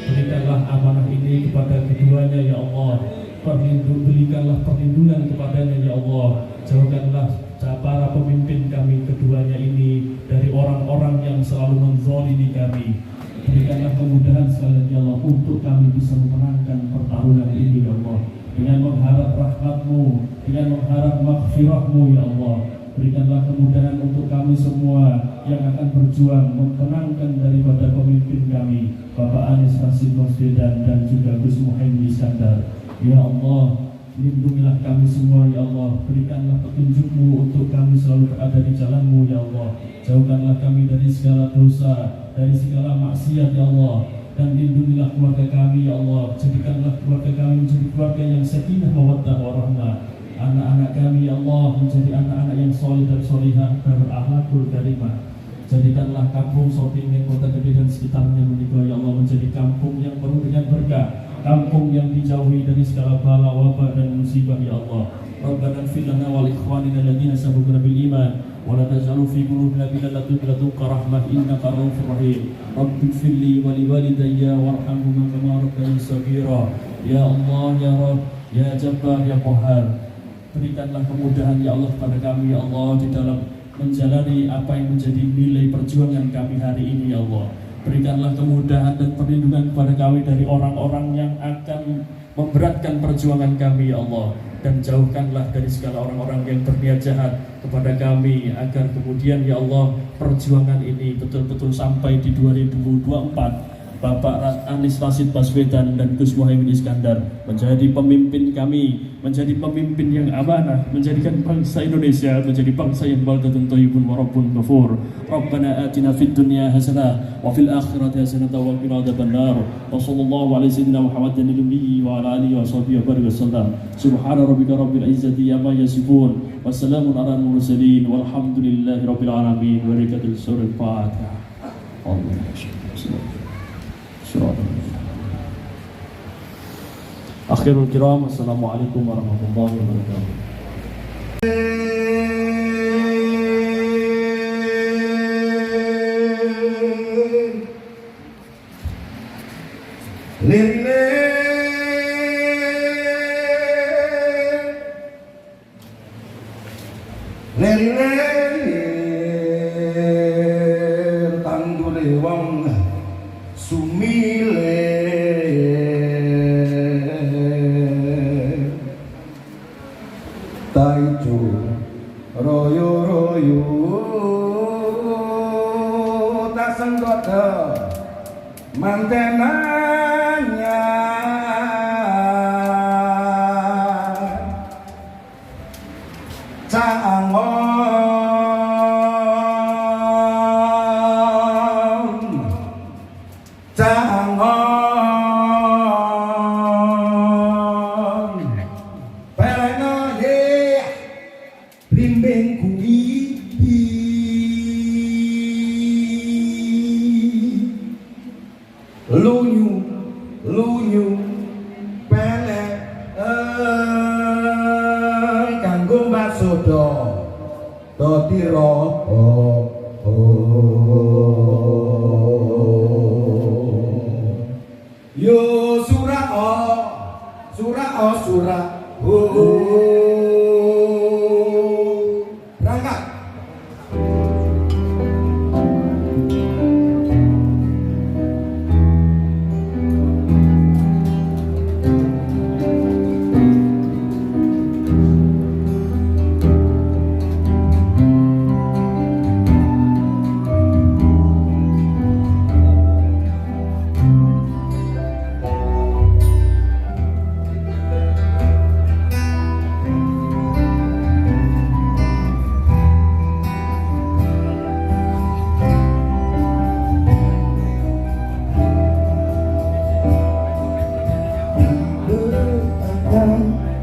Berikanlah amanah ini kepada keduanya ya Allah, berikanlah perlindungan kepadanya ya Allah. Jauhkanlah para pemimpin kami keduanya ini dari orang-orang yang selalu menzalimi kami. Berikanlah kemudahan sekali lagi ya Allah untuk kami bisa memenangkan pertarungan ini ya Allah, dengan mengharap rahmat-Mu, dengan mengharap maghfirah-Mu ya Allah. Berikanlah kemudahan untuk kami semua yang akan berjuang memenangkan daripada pemimpin kami Bapak Anies Rashid Baswedan dan juga Gus Muhaimin Iskandar. Ya Allah, lindungilah kami semua ya Allah. Berikanlah petunjuk-Mu untuk kami selalu berada di jalan-Mu ya Allah. Jauhkanlah kami dari segala dosa, dari segala maksiat ya Allah, dan lindungilah keluarga kami ya Allah. Jadikanlah keluarga kami menjadi keluarga yang sakinah mawaddah warahmah. Anak-anak kami ya Allah menjadi anak-anak yang soleh dan solihah dan berakhlakul karimah. Jadikanlah kampung Sopingan Kota Gede dan sekitarnya menikah ya Allah menjadi kampung yang penuh dengan berkah, kampung yang dijauhi dari segala bala, wabah dan musibah ya Allah. Rabbana ighfir lana wa li ikhwanina alladziina sabaquna bil iman wa la taj'al fi qulubina ghillan lil ladzina rahmah innaka ra'ufur rahim. Rabbi ighfir li wa li walidayya warhamhuma kama rabbayani shaghira. Ya Allah ya Rabb ya Jabbar ya Qahhar, berikanlah kemudahan ya Allah kepada kami ya Allah di dalam menjalani apa yang menjadi nilai perjuangan kami hari ini ya Allah. Berikanlah kemudahan dan perlindungan kepada kami dari orang-orang yang akan memberatkan perjuangan kami ya Allah, dan jauhkanlah dari segala orang-orang yang berniat jahat kepada kami, agar kemudian ya Allah perjuangan ini betul-betul sampai di 2024 Bapak Anies Rashid Baswedan dan Gus Muhaimin Iskandar menjadi pemimpin kami, menjadi pemimpin yang amanah, menjadikan bangsa Indonesia menjadi bangsa yang baldatun thayyibun wa rabbun ghafur. Rabbana atina fid dunya hasanah wa fil akhirati hasanah wa qina adzabannar. Wa sallallahu alaihi sayyidina Muhammadin nabiyyi wa ala alihi wa sahbihi wa wasallam. Subhana rabbika rabbil izzati amma yasifun wa salamun alal mursalin walhamdulillahi rabbil alamin. Barakatul surah Fatihah. Akhirul kiram, assalamualaikum warahmatullahi wabarakatuh. Tanggule wong sumile taijo royo-royo tak senggoda mantenanya cangon Jangan peleno ye blimbing kuwi lunyu pelek kanggo masoda dotira yo surah berangkat.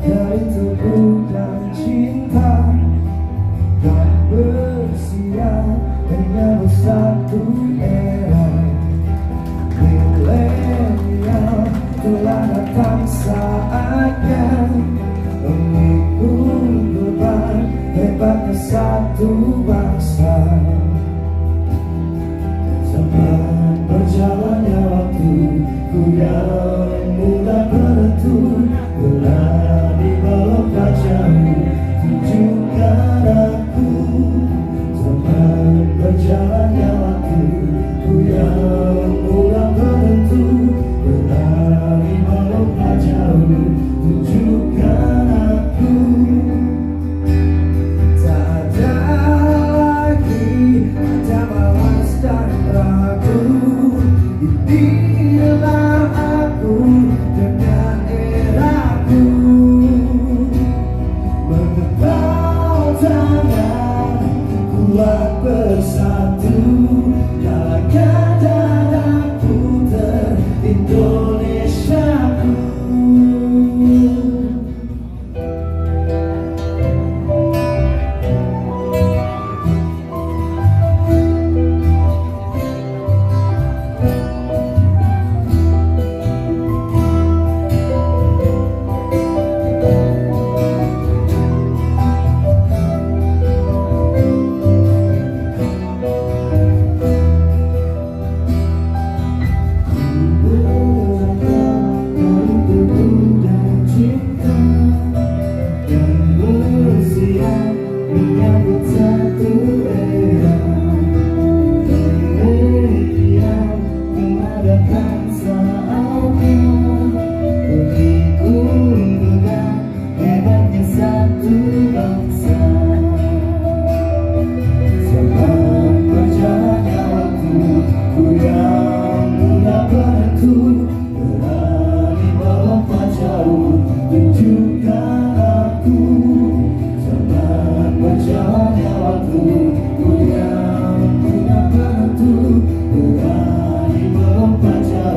Dari tubuh dan cinta dan bersiap dengan satu era milenial telah datang saatnya memikul beban hebatnya satu bangsa. Zaman berjalannya waktu ku yang mudah menentu berani melompat jauh tunjukkan aku. Zaman berjalannya waktu ku yang mudah menentu berani melompat jauh tunjukkan aku. Tak ada lagi ada malas dan ragu. Inilah aku dengan eraku, menepal tangan kuat bersatu, galakan dadaku ter-Indonesiaku. Berani melompat jauh.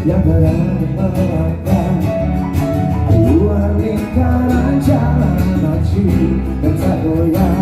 yang berani melangkah keluar lingkaran jalan maju dan tak goyah.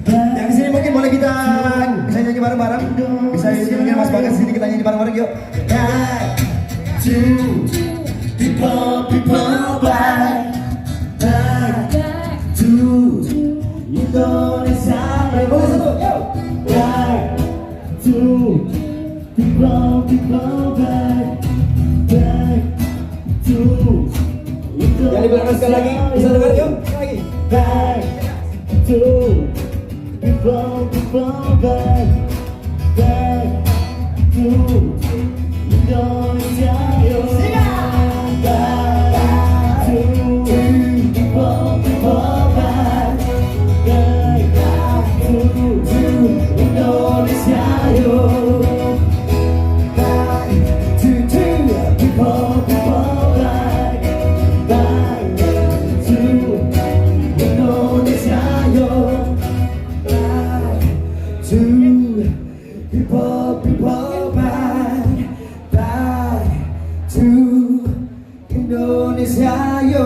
Yang di sini mungkin boleh kita bisa nyanyi bareng-bareng. Bisa di sini mungkin Mas Bagas sini kita nyanyi bareng-bareng yuk. Back to people back to Indonesia. Boleh satu, yuk. Back to people back to Indonesia. Yang di belakang sekali lagi, bisa dengar yuk. Lagi. Back to people back to Indonesia. Back to people back to Indonesia. Back to people back to Indonesia. To people back to Indonesia, yo.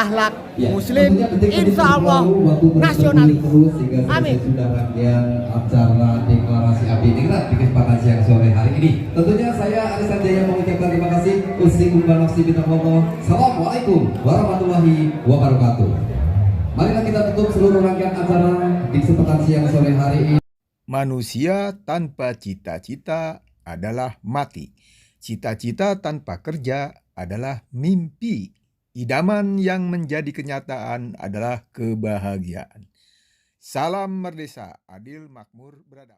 akhlak Ya, muslim, tentunya detik-detik insya Allah berlalu, waktu berlalu nasionalis. terus sehingga selesai Amin. sudah rangkaian acara deklarasi Abdiningrat di kesempatan siang sore hari ini. Tentunya saya Aris Sanjaya mengucapkan terima kasih. Usikum nafsi bitakoto. Assalamualaikum warahmatullahi wabarakatuh. Marilah kita tutup seluruh rangkaian acara di kesempatan siang sore hari ini. Manusia tanpa cita-cita adalah mati. Cita-cita tanpa kerja adalah mimpi. Idaman yang menjadi kenyataan adalah kebahagiaan. Salam Merdeka, adil, makmur, beradab.